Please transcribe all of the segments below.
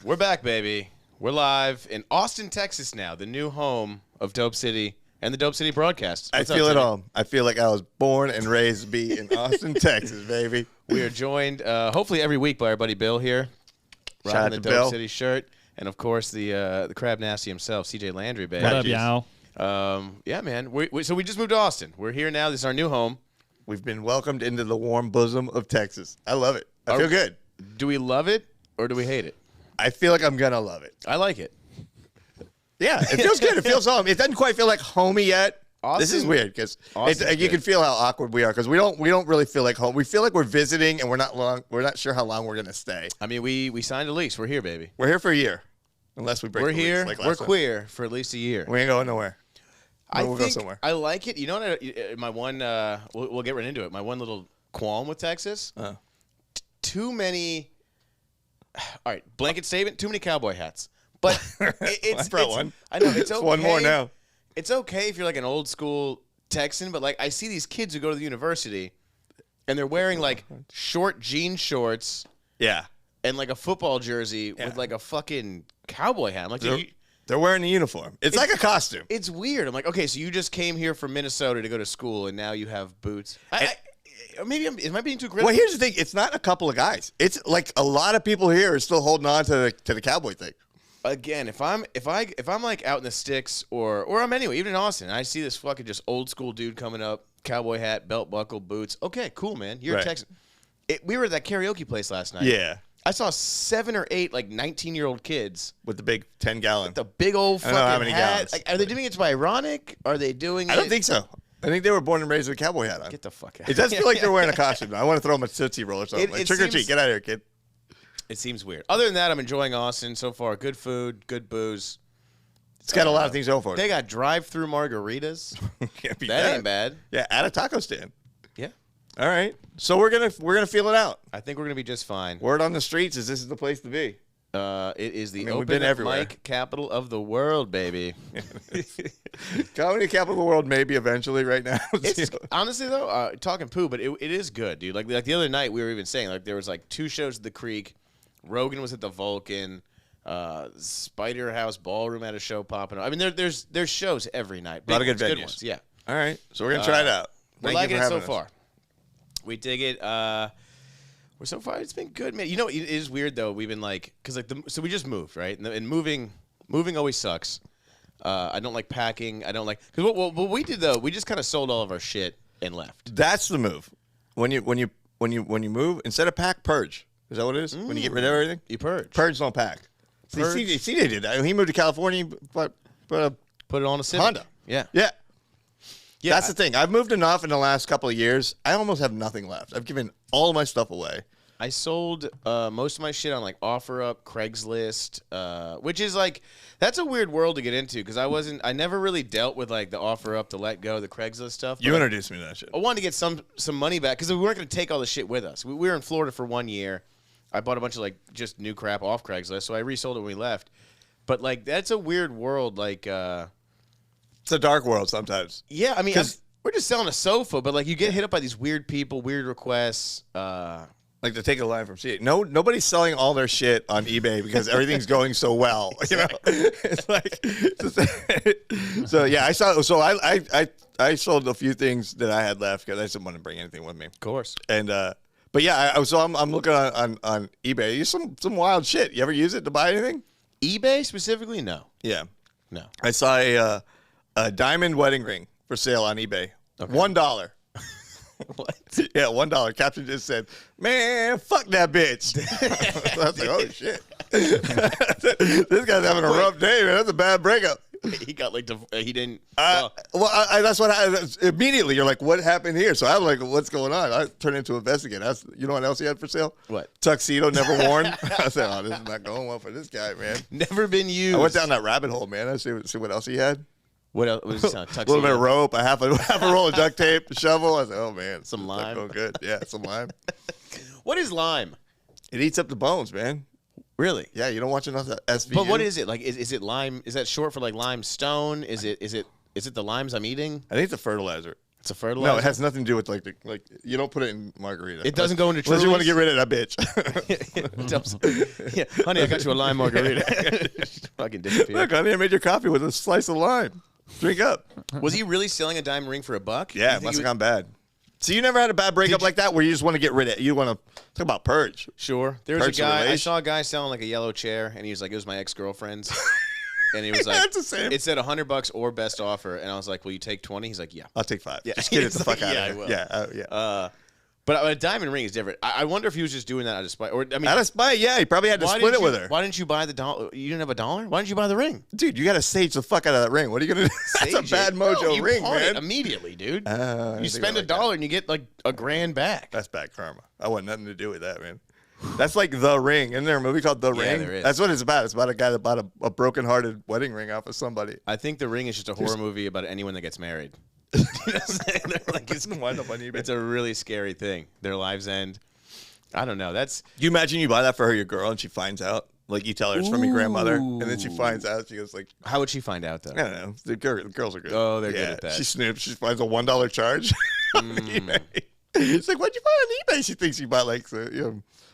We're back, baby. We're live in Austin, Texas now, the new home of Dope City and the Dope City broadcast. I feel it all. I feel like I was born and raised to be in Austin, Texas, baby. We are joined, hopefully every week, by our buddy Bill here, Shout out rocking the to Dope Bill. City shirt, and of course the Crab Nasty himself, CJ Landry, baby. What up, y'all? Yeah, man. So we just moved to Austin. We're here now. This is our new home. We've been welcomed into the warm bosom of Texas. I love it. I feel good. Do we love it or do we hate it? I feel like I'm gonna love it. I like it. Yeah, it feels good. It feels home. It doesn't quite feel like homey yet. This is weird because you can feel how awkward we are because we don't really feel like home. We feel like we're visiting and we're not sure how long we're gonna stay. I mean, we signed a lease. We're here, baby. We're here for a year, unless we break. We're the here. Lease, like We're last queer for at least a year. We ain't going nowhere. We'll go somewhere. I like it. You know what? My one. We'll get right into it. My one little qualm with Texas. Too many. All right, blanket statement. Too many cowboy hats. But it's one. I know it's okay. One more now. It's okay if you're like an old school Texan, but like I see these kids who go to the university, and they're wearing like short jean shorts. Yeah. And like a football jersey with like a fucking cowboy hat. I'm like, they're wearing a uniform. It's like a costume. It's weird. I'm like, okay, so you just came here from Minnesota to go to school, and now you have boots. Am I being too critical? Well, here's the thing. It's not a couple of guys. It's like a lot of people here are still holding on to the cowboy thing. Again, if I'm like out in the sticks or I'm anyway, even in Austin, and I see this fucking just old school dude coming up, cowboy hat, belt buckle, boots. Okay, cool, man. You're a Texan. We were at that karaoke place last night. Yeah. I saw 7 or 8 like 19-year-old kids With the big 10-gallon. the big old fucking I don't know how many hat. gallons. Like, are they doing it to be ironic? Are they doing it? I don't think so. I think they were born and raised with a cowboy hat on. Get the fuck out. It does feel like they're wearing a costume. I want to throw them a Tootsie Roll or something. Like, trick or treat. Get out of here, kid. It seems weird. Other than that, I'm enjoying Austin so far. Good food, good booze. It's got a lot of things going for it. They got drive-through margaritas. Can't beat That ain't bad. Yeah, at a taco stand. Yeah. All right. So we're gonna feel it out. I think we're going to be just fine. Word on the streets is this is the place to be. It is the we've open been everywhere. mic capital of the world, baby. Comedy capital of the world, maybe eventually. Right now, It's, honestly, though, talking poo, but it is good, dude. Like the other night, we were even saying, like, there was, like, 2 shows at the Creek. Rogan was at the Vulcan. Spider House Ballroom had a show popping up. I mean, there's shows every night. A lot of good Good venues. ones, yeah. All right. So we're gonna try it out. We're Thank liking you it for so having us. far. We dig it. So far it's been good, man. You know, it is weird though. We've been like, so we just moved, right? And moving always sucks. I don't like packing. I don't like because what we did though, we just kind of sold all of our shit and left. That's the move. When you move, instead of pack, purge. Is that what it is? When you get rid of everything, You purge. purge, don't pack. See, Purge. CJ did that. He moved to California, but Put it on a Civic. Honda. Yeah. Yeah. Yeah. That's the thing. I've moved enough in the last couple of years. I almost have nothing left. I've given all of my stuff away. I sold most of my shit on like OfferUp, Craigslist, which is like that's a weird world to get into because I never really dealt with like the OfferUp, the Let Go, the Craigslist stuff. You but introduced me to that shit. I wanted to get some money back because we weren't going to take all the shit with us. We were in Florida for 1 year. I bought a bunch of like just new crap off Craigslist, so I resold it when we left. But like that's a weird world. Like, It's a dark world sometimes. yeah, I mean, we're just selling a sofa, but like you get hit up by these weird people, weird requests. Like to take a line from CJ. Nobody's selling all their shit on eBay because everything's going so well. You know, it's like so. Yeah, I saw. So I sold a few things that I had left because I didn't want to bring anything with me. Of course. And but yeah, I'm looking on eBay. There's some wild shit. You ever use it to buy anything? eBay specifically, no. Yeah. No. I saw a diamond wedding ring for sale on eBay. Okay. $1. What? Yeah, $1. Captain just said, "Man, fuck that bitch." I was like, "Oh shit, this guy's having a rough day, man. That's a bad breakup." He got like he didn't. That's what immediately you're like, "What happened here?" So I'm like, "What's going on?" I turned into an investigator. You know what else he had for sale? What? Tuxedo, never worn. I said, "Oh, this is not going well for this guy, man." Never been used. I went down that rabbit hole, man. I see what else he had. What else? Was A little bit of rope, a half a roll of duct tape, a shovel. I said, "Oh man, Some this is not lime." going good." Yeah, some lime. What is lime? It eats up the bones, man. Really? Yeah, you don't watch enough of SVU. But what is it like? Is it lime? Is that short for like limestone? Is it the limes I'm eating? I think it's a fertilizer. It's a fertilizer. No, it has nothing to do with like you don't put it in margarita. It doesn't go into unless you want to Truly's? get rid of that bitch. Yeah, honey, I got you a lime margarita. Fucking disappear. Look, honey, I made your coffee with a slice of lime. Drink up. Was he really selling a diamond ring for $1? Yeah, it must have gone bad. So you never had a bad breakup like that where you just want to get rid of it? You want to talk about purge? Sure. There was Purge a guy. I relation. saw a guy selling like a yellow chair, and he was like, "It was my ex-girlfriend's." And he was like, That's the same. It said $100 or best offer, and I was like, "Will you take 20?" He's like, "Yeah." I'll take 5. Yeah. Just get it the He's fuck like, out yeah, I of will. here. Yeah, But a diamond ring is different. I wonder if he was just doing that out of spite, or I mean, out of spite, yeah. He probably had to why split didn't it with you- her. Why didn't you buy the dollar? You didn't have $1? Why didn't you buy the ring? Dude, you got to sage the fuck out of that ring. What are you going to do? That's a Sage bad it. mojo No, you ring, pawn it man. immediately, dude. I didn't You think spend about it like $1 and you get like $1,000 back. That's bad karma. I want nothing to do with that, man. That's like The Ring. Isn't there a movie called The Yeah, Ring? there is. That's what it's about. It's about a guy that bought a broken-hearted wedding ring off of somebody. I think The Ring is just a horror movie about anyone that gets married. You know what I'm saying? They're like, it's, Wind up on eBay. it's a really scary thing. Their lives end. I don't know. That's Do you imagine you buy that for her, your girl, and she finds out? Like you tell her it's from your grandmother, and then she finds out. She goes like, how would she find out though? I don't know. The girls are good. Oh, they're good at that. She snoops. She finds a $1 charge. on eBay. It's like, what'd you buy on eBay? She thinks you bought like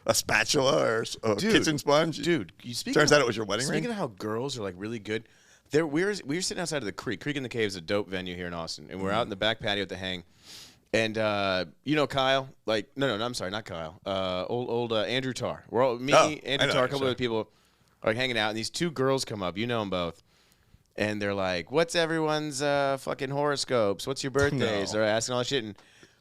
a spatula or a kitchen sponge. Dude, you speak. Turns out it was your wedding Speaking ring. of how girls are like really good, we were sitting outside of the Creek. Creek in the Cave is a dope venue here in Austin, and we're out in the back patio at the Hang. And you know Kyle, like no, I'm sorry, not Kyle. Old Andrew Tarr. We're all me, Andrew Tarr, a couple other people are like hanging out, and these two girls come up. You know them both, and they're like, "What's everyone's fucking horoscopes? What's your birthdays?" No. They're asking all that shit, and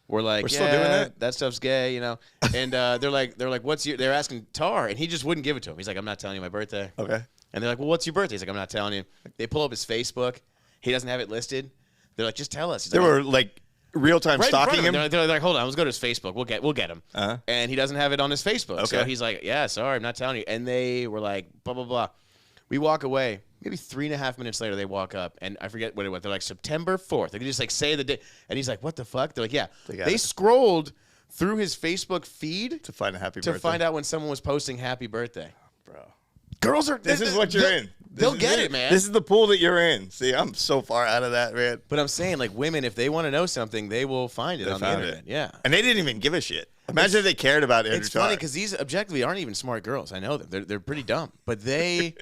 we're like, We're "Yeah, still doing that? that stuff's gay," you know. And they're like, "What's your?" They're asking Tarr, and he just wouldn't give it to him. He's like, "I'm not telling you my birthday." Okay. And they're like, "Well, what's your birthday?" He's like, "I'm not telling you." They pull up his Facebook. He doesn't have it listed. They're like, "Just tell us." He's They like, were like real-time right in front stalking of him. They're like, hold on, let's go to his Facebook. We'll get him. Uh-huh. And he doesn't have it on his Facebook. So Okay. he's like, yeah, sorry, I'm not telling you. And they were like, blah, blah, blah. We walk away. Maybe 3.5 minutes later, they walk up, and I forget what it was. They're like, September 4th. They could just like say the day. And he's like, what the fuck? They're like, yeah. got They it. scrolled through his Facebook feed To find a happy to birthday. find out when someone was posting happy birthday. Bro. Girls are. This is what you're in. They'll get it, man. This is the pool that you're in. See, I'm so far out of that, man. But I'm saying, like, women, if they want to know something, they will find it on the found internet. it. Yeah. And they didn't even give a shit. Imagine if they cared about Andrew It's funny Tarr. because these objectively aren't even smart girls. I know them. They're pretty dumb, but they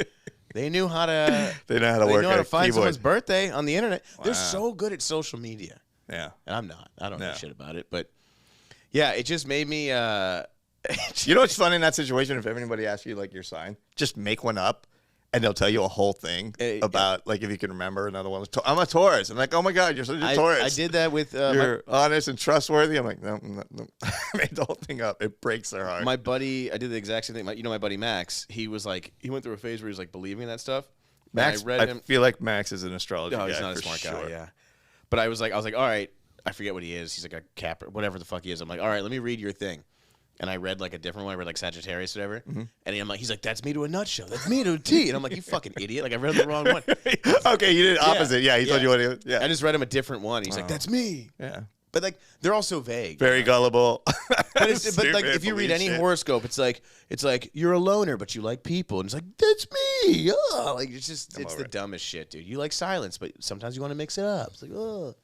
knew how to They know how to work a find keyboard. someone's birthday on the internet. They're Wow. so good at social media, Yeah. and I'm not. I don't know No. shit about it, but yeah, it just made me. You know what's funny in that situation? If anybody asks you like your sign, just make one up, and they'll tell you a whole thing about like if you can remember another one. I'm a Taurus. I'm like, oh my god, you're such a Taurus. I did that with You're honest and trustworthy. I'm like, no. I made the whole thing up. It breaks their heart. my buddy. I did the exact same thing. My buddy Max. He was like, he went through a phase where he was like believing in that stuff. And Max, I read him. feel like Max is an astrology No, guy. he's not a for smart sure. guy. Yeah, but I was like, all right. I forget what he is. He's like a Cap or whatever the fuck he is. I'm like, all right, let me read your thing. And I read like a different one. I read like Sagittarius or whatever. Mm-hmm. And I'm like, he's like, that's me to a nutshell. That's me to a T. And I'm like, you fucking idiot. Like I read the wrong one. Okay, you did opposite. Yeah, he told you what he was. Yeah. I just read him a different one. He's like, that's me. Yeah. But like, they're all so vague. Very gullible. But like, Stupid, if you read believe any shit. horoscope, it's like you're a loner, but you like people, and it's like that's me. Oh, like it's the dumbest shit, dude. You like silence, but sometimes you want to mix it up. It's like, oh,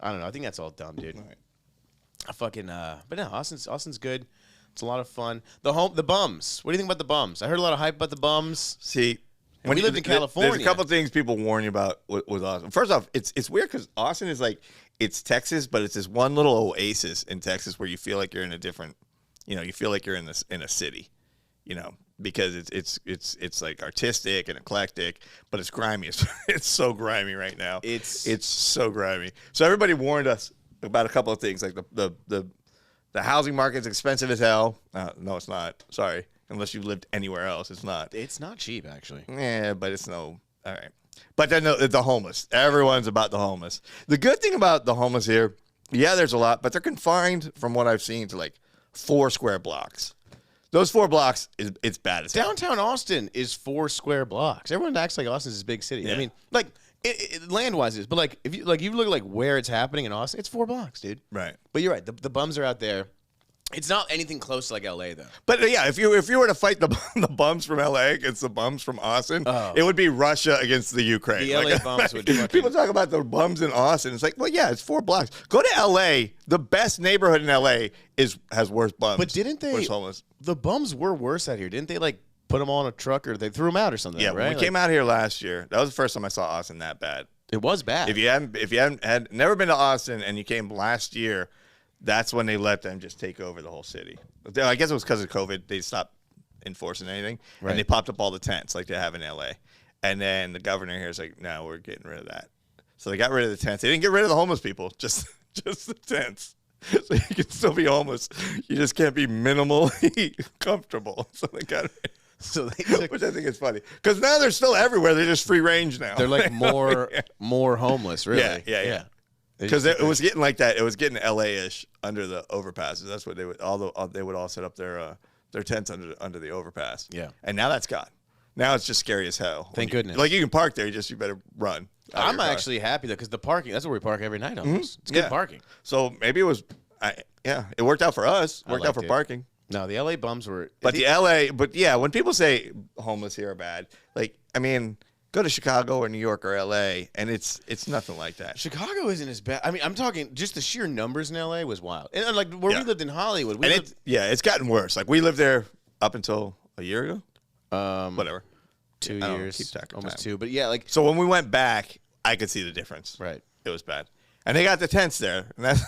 I don't know. I think that's all dumb, dude. Right. I fucking but no, Austin's good. It's a lot of fun. The bums. What do you think about the bums? I heard a lot of hype about the bums. See, When we lived in California. there's a couple things people warn you about with Austin. First off, it's weird because Austin is like it's Texas, but it's this one little oasis in Texas where you feel like you're in a different, you feel like you're in a city, because it's like artistic and eclectic, but it's grimy. It's so grimy right now. It's so grimy. So everybody warned us about a couple of things, like the housing market's expensive as hell. No, it's not. Sorry. Unless you've lived anywhere else, it's not. It's not cheap, actually. Yeah, but it's no. All right. But then the homeless. Everyone's about the homeless. The good thing about the homeless here, yeah, there's a lot, but they're confined, from what I've seen, to like 4 square blocks. Those 4 blocks, it's bad as hell. Downtown Austin is 4 square blocks. Everyone acts like Austin's this big city. Yeah. I mean, like, land-wise it is, but like, if you look like where it's happening in Austin, it's 4 blocks, dude. Right. But you're right. The bums are out there. It's not anything close to like LA though. But yeah, if you were to fight the bums from LA against the bums from Austin, it would be Russia against the Ukraine. The LA bums would fucking... People talk about the bums in Austin. It's like, well, yeah, it's 4 blocks. Go to LA. The best neighborhood in LA has worse bums. But didn't they? Worse homeless. The bums were worse out here. Didn't they like put them all in a truck or they threw them out or something? Yeah, right? when we came out here last year, that was the first time I saw Austin that bad. It was bad. If you had never been to Austin and you came last year, that's when they let them just take over the whole city. I guess it was because of COVID. They stopped enforcing anything, and they popped up all the tents like they have in LA. And then the governor here is like, no, we're getting rid of that. So they got rid of the tents. They didn't get rid of the homeless people, just the tents. So you can still be homeless. You just can't be minimally comfortable. So they got rid. So which I think is funny because now they're still everywhere. They're just free range now. They're like more homeless, really. Yeah. Because it was getting like that. It was getting LA-ish under the overpasses. That's what they would. They would all set up their tents under the overpass. Yeah. And now that's gone. Now it's just scary as hell. Thank goodness. Like you can park there. You better run. I'm actually happy though because the parking. That's where we park every night. Almost. It's good parking. So maybe it was. It worked out for us. Worked out for parking. No, the LA bums were. But when people say homeless here are bad, like I mean. Go to Chicago or New York or LA, and it's nothing like that. Chicago isn't as bad. I mean, I'm talking just the sheer numbers in LA was wild. And like where we lived in Hollywood, it's gotten worse. Like we lived there up until a year ago. Whatever. 2 years. Keep track of almost time. 2. But yeah, like so when we went back, I could see the difference. Right. It was bad, and they got the tents there. And that's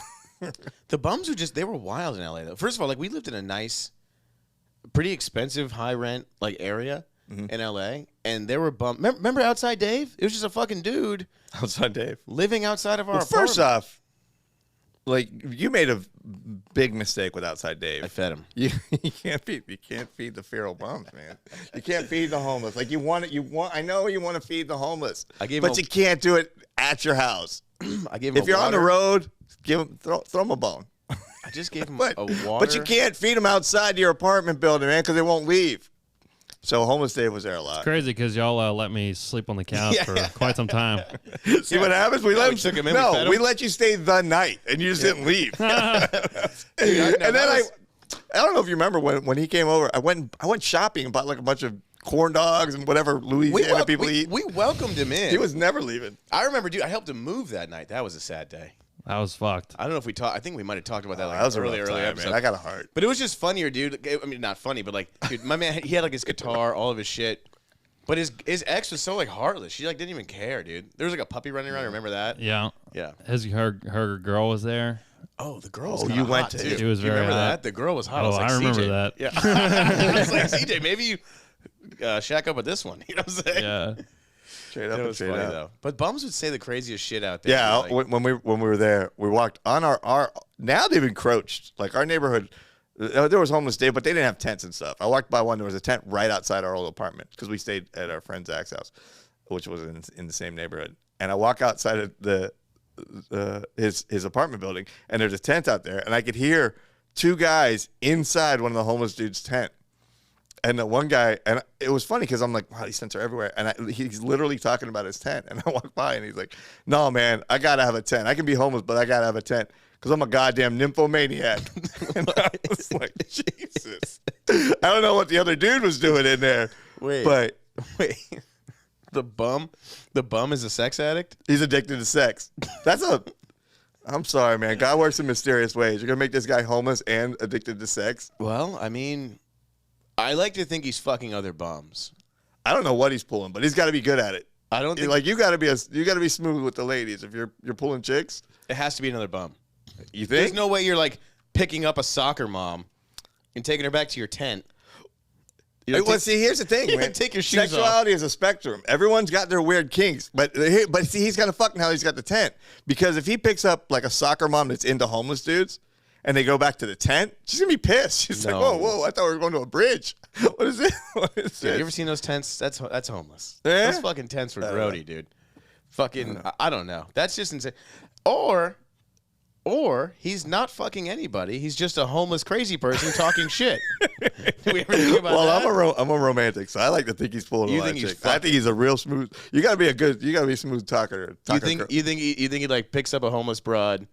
the bums they were wild in LA though. First of all, like we lived in a nice, pretty expensive, high rent like area. In LA, and there were bums. Remember Outside Dave? It was just a fucking dude. Outside Dave living outside of our apartment. First off, like you made a big mistake with Outside Dave. I fed him. You can't feed the feral bums, man. You can't feed the homeless. Like I know you want to feed the homeless. But you can't do it at your house. I gave him. If you're on the road, throw him a bone. I just gave him a water. But you can't feed them outside your apartment building, man, because they won't leave. So Homeless Dave was there a lot. It's crazy because y'all let me sleep on the couch for quite some time. See what happens? We let him. We let you stay the night, and you just didn't leave. And then I don't know if you remember when he came over. I went shopping and bought like a bunch of corn dogs and whatever Louisiana people eat. We welcomed him in. He was never leaving. I remember, dude. I helped him move that night. That was a sad day. I was fucked. I don't know if we talked. I think we might have talked about that like that was early episode. Man. I got a heart. But it was just funnier, dude. I mean, not funny, but like, dude, my man, he had like his guitar, all of his shit. But his ex was so like heartless. She like didn't even care, dude. There was like a puppy running around. Remember that? Yeah. Yeah. Her girl was there. Oh, the girl was you went hot, to. Too. She was very remember hot. that? The girl was hot. Oh, I remember CJ. that. Yeah. I was like, CJ, maybe you shack up with this one. You know what I'm saying? Yeah. Straight up it and was straight funny out. though. But bums would say the craziest shit out there. Yeah, like, when we were there, we walked on our. Now they've encroached. Like our neighborhood, there was homeless day, but they didn't have tents and stuff. I walked by one. There was a tent right outside our old apartment because we stayed at our friend Zach's house, which was in the same neighborhood. And I walk outside of his apartment building, and there's a tent out there, and I could hear 2 guys inside one of the homeless dude's tent. And the one guy, and it was funny because I'm like, wow, these tents are everywhere. And he's literally talking about his tent. And I walk by and he's like, no, man, I got to have a tent. I can be homeless, but I got to have a tent because I'm a goddamn nymphomaniac. And I was like, Jesus. I don't know what the other dude was doing in there. Wait. The bum is a sex addict? He's addicted to sex. I'm sorry, man. God works in mysterious ways. You're going to make this guy homeless and addicted to sex? Well, I mean, I like to think he's fucking other bums. I don't know what he's pulling, but he's got to be good at it. I don't think like you got to be smooth with the ladies if you're pulling chicks. It has to be another bum. You think? There's no way you're like picking up a soccer mom and taking her back to your tent. See, here's the thing, man. Take your shoes off. Sexuality is a spectrum. Everyone's got their weird kinks, but see, he's gonna fuck now. He's got the tent because if he picks up like a soccer mom that's into homeless dudes, and they go back to the tent, she's gonna be pissed. She's like, whoa, I thought we were going to a bridge. What is it? You ever seen those tents? That's homeless. Yeah? Those fucking tents were grody, dude. Fucking, I don't know. That's just insane. Or he's not fucking anybody. He's just a homeless crazy person talking shit. Do we ever think about that? I'm a romantic, so I like to think he's pulling a lot of chicks. I think he's a real smooth. You gotta be a smooth talker. You think he like picks up a homeless broad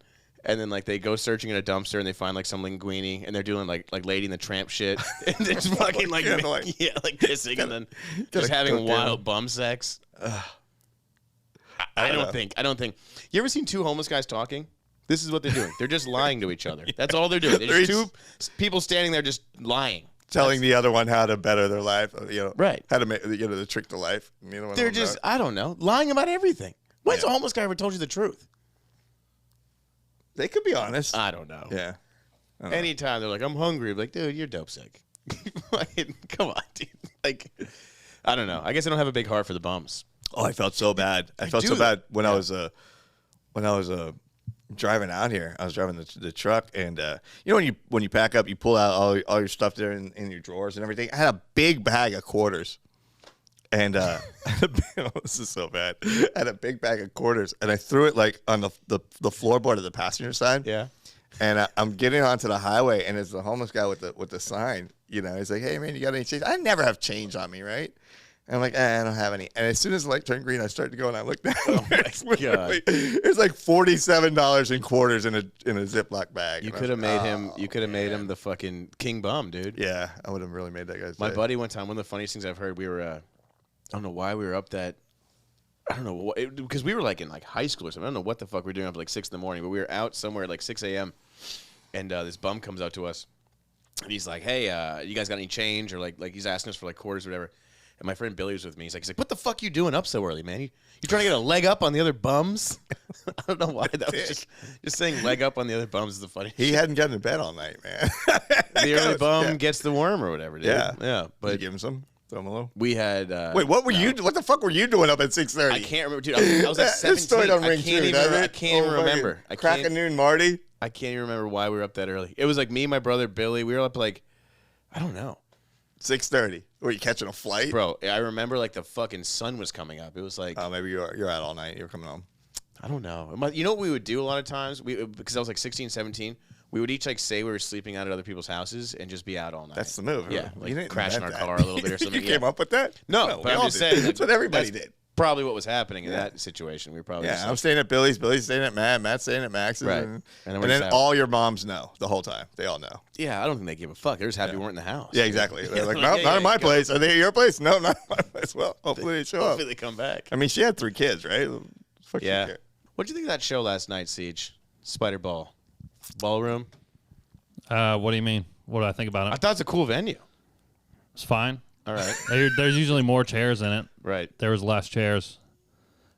And then like they go searching in a dumpster and they find like some linguine and they're doing like Lady and the Tramp shit and they're just fucking like like kissing and then just having wild bum sex. I don't think. You ever seen two homeless guys talking? This is what they're doing. They're just lying to each other. That's all they're doing. There's two people standing there just lying. Telling the other one how to better their life, right? How to make, the trick to life. They're just, I don't know, lying about everything. When's a homeless guy ever told you the truth? They could be honest. I don't know. Yeah. Anytime they're like, I'm hungry, I'm like, dude, you're dope sick. Come on, dude. Like, I don't know. I guess I don't have a big heart for the bums. Oh, I felt so bad. I felt so bad when I was driving out here. I was driving the truck, and when you pack up, you pull out all your stuff there in your drawers and everything. I had a big bag of quarters, and this is so bad. I had a big bag of quarters, and I threw it like on the floorboard of the passenger side. Yeah. And I'm getting onto the highway, and it's the homeless guy with the sign. He's like, "Hey man, you got any change?" I never have change on me, right? And I'm like, I don't have any. And as soon as the light turned green, I started to go and I looked down. Oh my God. It's like $47 in quarters in a Ziploc bag. You could have made him. You could have made him the fucking king bum, dude. Yeah, I would have really made that guy's My day. buddy one time. One of the funniest things I've heard. We were. I don't know why we were up that. I don't know because we were like in like high school or something. I don't know what the fuck we were doing up at like 6 in the morning, but we were out somewhere at like 6 a.m. And this bum comes up to us, and he's like, "Hey, you guys got any change?" Or like he's asking us for like quarters or whatever. And my friend Billy was with me. He's like, "What the fuck you doing up so early, man? You trying to get a leg up on the other bums?" I don't know why that was just saying leg up on the other bums is the funny. He hadn't gotten to bed all night, man. The early bum gets the worm or whatever, dude. Yeah. But did you give him some? Throw him a little. We had. Wait, what were you? What the fuck were you doing up at 6:30? I can't remember, dude. I was like 17. This story don't ring true, I can't even remember. Crack of noon, Marty. I can't even remember why we were up that early. It was like me, my brother, Billy. We were up like, I don't know. 6:30. Were you catching a flight? Bro, I remember like the fucking sun was coming up. It was like. Oh, maybe you're out all night. You're coming home. I don't know. You know what we would do a lot of times? Because I was like 16, 17. We would each like say we were sleeping out at other people's houses and just be out all night. That's the move. Yeah, you like crashing our car a little bit or something. You came up with that? No, but I'm just saying. That's what everybody did. Probably what was happening in that situation. We were probably I'm staying at Billy's. Billy's staying at Matt's staying at Max's. Right. And And then all your moms know the whole time. They all know. Yeah, I don't think they give a fuck. They're just happy we weren't in the house. Yeah, exactly. They're like, no, not in my place. Are they at your place? No, not in my place. Well, hopefully they show up. Hopefully they come back. I mean, she had 3 kids, right? Yeah. What'd you think of that show last night, Siege? Spiderball. Ballroom? What do you mean? What do I think about I it? thought it's a cool venue. It's fine. All right. There's usually more chairs in it. Right. There was less chairs.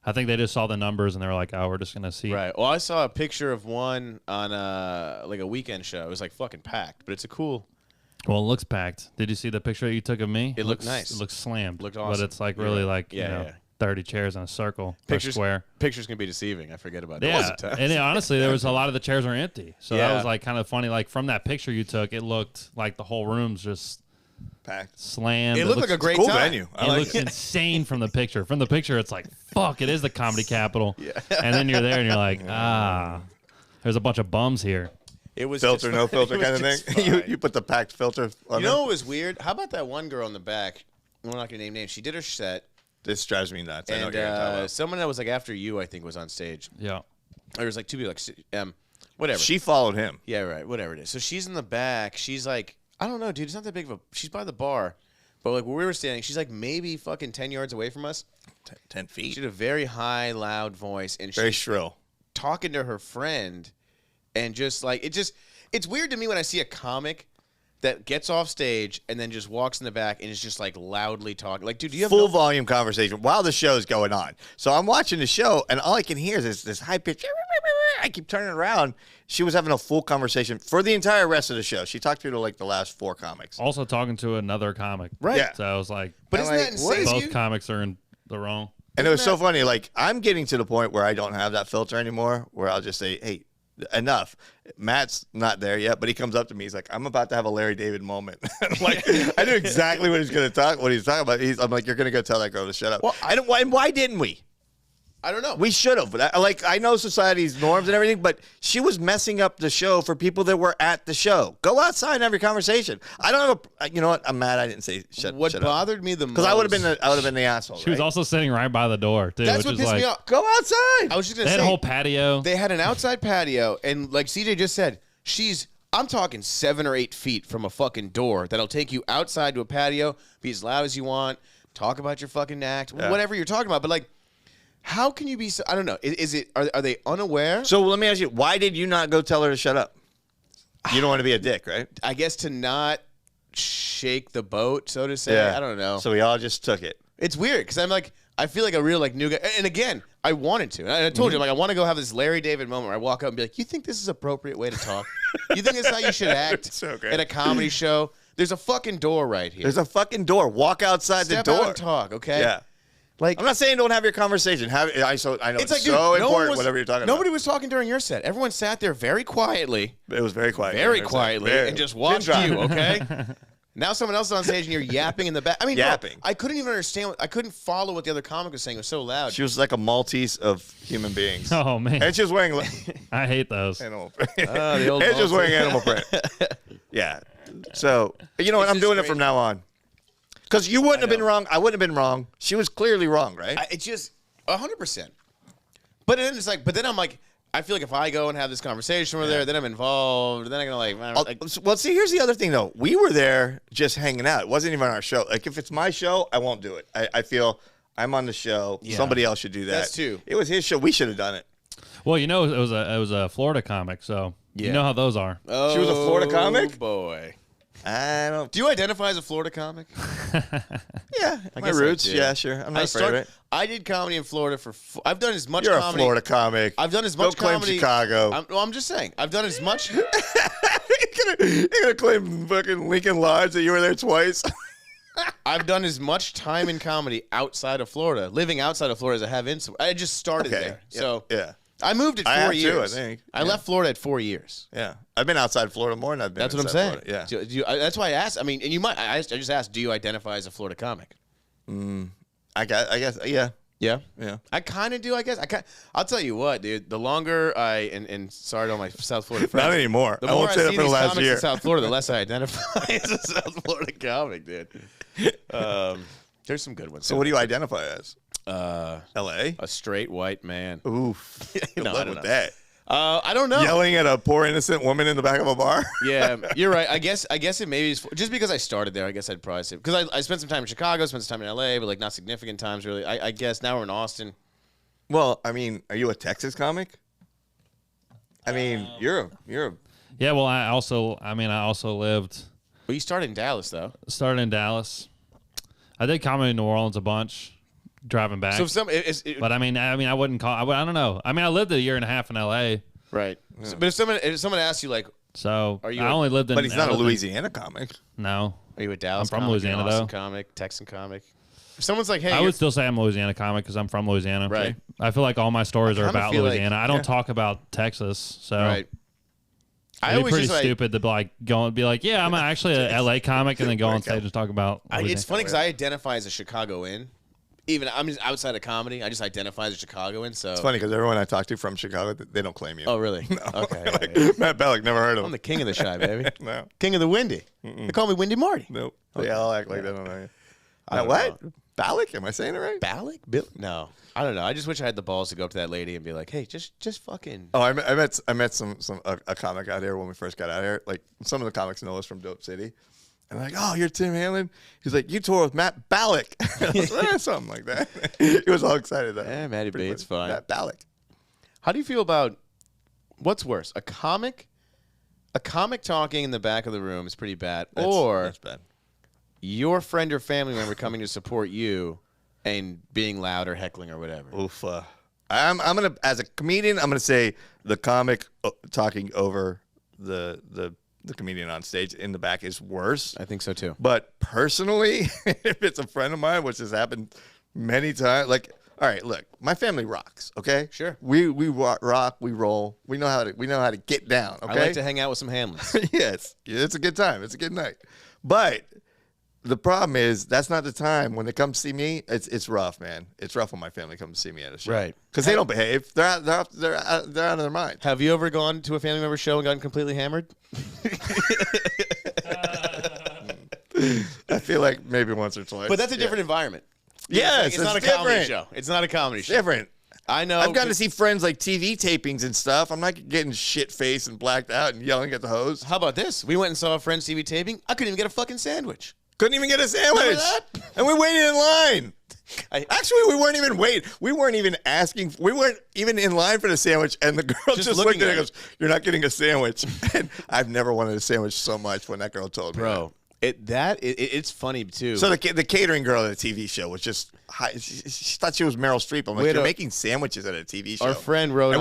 I think they just saw the numbers and they were like, "Oh, we're just gonna see." Right. Well, I saw a picture of one on like a weekend show. It was like fucking packed, but it's a cool. Well, it looks packed. Did you see the picture you took of me? It looked nice. It looks slammed. Looked awesome. But it's like really like yeah. 30 chairs in a circle, Pictures, per square. Pictures can be deceiving. I forget about it. Yeah, and honestly, there was a lot of the chairs were empty, so that Yeah. was like kind of funny. Like from that picture you took, it looked like the whole room's just packed, slammed. It looked like a great cool time. venue. It looks insane from the picture. From the picture, it's like, fuck, it is the comedy capital. Yeah. And then you're there and you're like, there's a bunch of bums here. It was filter, just, no filter kind of thing. You put the packed filter on You know what was weird? How about that one girl in the back? We're not gonna name names. She did her set. This drives me nuts. I know And what you're talking about. someone that was like after you, I think, was on stage. Yeah. There was like 2 people, like whatever. She followed him. Yeah, right. Whatever it is. So she's in the back. She's like, I don't know, dude. It's not that big of a. She's by the bar, but like where we were standing, she's like maybe fucking 10 yards away from us. 10 feet. She had a very high, loud voice, and Very she's shrill. talking to her friend, and just like it's weird to me when I see a comic that gets off stage and then just walks in the back and is just like loudly talking. Like, dude, do you have full volume conversation while the show's going on? So I'm watching the show, and all I can hear is this high pitch. I keep turning around. She was having a full conversation for the entire rest of the show. She talked to like the last 4 comics. Also talking to another comic. Right. Yeah. So I was like, But isn't that what insane? both comics are in the wrong. And it was so funny. Like, I'm getting to the point where I don't have that filter anymore, where I'll just say, hey, enough. Matt's not there yet, but he comes up to me. He's like, I'm about to have a Larry David moment. Like, I knew exactly what he's going to talk, what he's talking about. I'm like, you're going to go tell that girl to shut up. Well, and why didn't we? I don't know. We should have. Like, I know society's norms and everything, but she was messing up the show for people that were at the show. Go outside and have your conversation. I don't have you know what? I'm mad I didn't say shut What up. bothered me the most. Because I would have been the asshole. She was also sitting right by the door, too. That's which what is pissed like, me off. Go outside. I was just going They to had say. a whole patio. They had an outside patio, and like CJ just said, I'm talking 7 or 8 feet from a fucking door that'll take you outside to a patio, be as loud as you want, talk about your fucking act, whatever you're talking about. But like, how can you be so, I don't know. Are they unaware? So let me ask you, why did you not go tell her to shut up? You don't want to be a dick, right? I guess to not shake the boat, so to say. I don't know. So we all just took it. It's weird because I'm like, I feel like a real like new guy. And again, I wanted to. And I told you, I'm like, I want to go have this Larry David moment where I walk up and be like, you think this is an appropriate way to talk? You think this is how you should act So great. at a comedy show? There's a fucking door right here. There's a fucking door. Walk outside Step the door. out and talk, okay? Yeah. Like, I'm not saying don't have your conversation. I know it's like, dude, so no one important, was, whatever you're talking nobody was talking during your set. Everyone sat there very quietly, about. It was very quiet. and just watched you, okay? Now someone else is on stage and you're yapping in the back. I mean, Yapping. Bro, I couldn't even understand. I couldn't follow what the other comic was saying. It was so loud. She was like a Maltese of human beings. Oh, man. And she was wearing I hate those. animal the old and she was Maltese. wearing animal print. Yeah. So, you know what? It's I'm just doing it crazy. from now on. Because you wouldn't have been wrong. I wouldn't have been wrong. She was clearly wrong, right? It's just 100%. But then it's like, but then I'm like, I feel like if I go and have this conversation over there, then I'm involved. Then I'm gonna like, Well, see, here's the other thing, though. We were there just hanging out. It wasn't even our show. Like, if it's my show, I won't do it. I feel I'm on the show. Yeah. Somebody else should do that. That's true. It was his show. We should have done it. Well, you know, it was a Florida comic, so Yeah. you know how those are. oh, She was a Florida comic? boy. I don't. Do you identify as a Florida comic? Yeah, my guess I roots. do. Yeah, sure. I'm not afraid of it. I did comedy in Florida for. I've done as much You're comedy. a Florida comic. I've done as Go much claim comedy. Chicago. I'm just saying. I've done as much. You're gonna claim fucking Lincoln Lodge that you were there twice. I've done as much time in comedy outside of Florida, living outside of Florida, as I have in. I just started there, Yeah. so Yeah. I moved at I 4 have too, years. I think. I Yeah. left Florida at 4 years. Yeah. I've been outside Florida more than I've been. That's what I'm inside saying. Florida. Yeah. That's why I asked. I mean, and you might. I just asked. Do you identify as a Florida comic? I guess. Yeah. Yeah. Yeah. I kind of do. I guess. I'll tell you what, dude. The longer and sorry to all my South Florida friends. Not anymore. The I more won't I say that see for the these last comics year. in South Florida, the less I identify as a South Florida comic, dude. There's some good ones. So what do you identify as? L.A. A straight white man. Oof. Good No, I luck don't with know. that. I don't know. Yelling at a poor innocent woman in the back of a bar. Yeah, you're right. I guess it maybe is just because I started there. I guess I'd probably say because I spent some time in Chicago, spent some time in LA, but like not significant times really. I guess now we're in Austin. Well, I mean, are you a Texas comic? I mean, you're a Yeah, well, I also lived, Well, you started in Dallas though. started in Dallas. I did comedy in New Orleans a bunch, driving back. So if some, but I mean, I wouldn't call. I don't know. I mean, I lived a year and a half in L.A. right. So, but if someone asks you like, So Are you I a- only lived in. But he's I not a lived in- Louisiana comic. No, are you a Dallas? I'm from comic, Louisiana, an Austin though. comic, Texan comic. If someone's like, hey, I you're- would still say I'm a Louisiana comic because I'm from Louisiana. Right. I feel like all my stories are kinda about feel like- Louisiana. I don't yeah. talk about Texas, so right. I it'd be always pretty just stupid to be like, yeah, I'm actually a LA comic, and then go on stage and talk about. it's Louisiana. funny because I identify as a Chicagoan. Even I'm just outside of comedy. I just identify as a Chicagoan. So It's funny because everyone I talk to from Chicago, they don't claim you. Oh, really? No. Okay. Like, yeah. Matt Bellick, never heard of I'm him. the king of the shy, baby. No. King of the windy. They call me Windy Marty. Nope. Yeah, I'll act like they don't know you. I don't What? know. Balak? Am I saying it right? Balak? Bill? No. I don't know. I just wish I had the balls to go up to that lady and be like, hey, just fucking. Oh, I met a comic out here when we first got out here. Like some of the comics know us from Dope City. And like, oh, you're Tim Hanlon? He's like, you toured with Matt Balak. I was like, something like that. He was all excited. Eh, Matty B, it's fine. Matt Balak. How do you feel about what's worse? A comic talking in the back of the room is pretty bad. Or That's bad. your friend or family member coming to support you and being loud or heckling or whatever. Oof. I'm gonna, as a comedian, I'm gonna say the comic talking over the comedian on stage in the back is worse. I think so too. But personally, if it's a friend of mine, which has happened many times, like, all right, look, my family rocks. Okay, Sure. we rock, we roll. We know how to get down. Okay, I like to hang out with some Hamlins. yes, it's a good time. It's a good night. But the problem is that's not the time when they come see me. It's rough, man. It's rough when my family comes to see me at a show, Right? Because they don't behave. They're out of their mind. Have you ever gone to a family member show and gotten completely hammered? I feel like maybe once or twice. But that's a different environment. Yes, it's not a comedy show. It's not a comedy show. Different. I know. I've gotten to see friends like TV tapings and stuff. I'm not getting shit faced and blacked out and yelling at the host. How about this? We went and saw a friend's TV taping. I couldn't even get a fucking sandwich. Couldn't even get a sandwich. Remember that? And we waited in line. Actually, we weren't even waiting. We weren't even asking. We weren't even in line for the sandwich. And the girl just looked at it and goes, "You're not getting a sandwich." And I've never wanted a sandwich so much when that girl told me. Bro, it's funny too. So the catering girl at a TV show was just she thought she was Meryl Streep. I'm like, you're making sandwiches at a TV show. Our friend wrote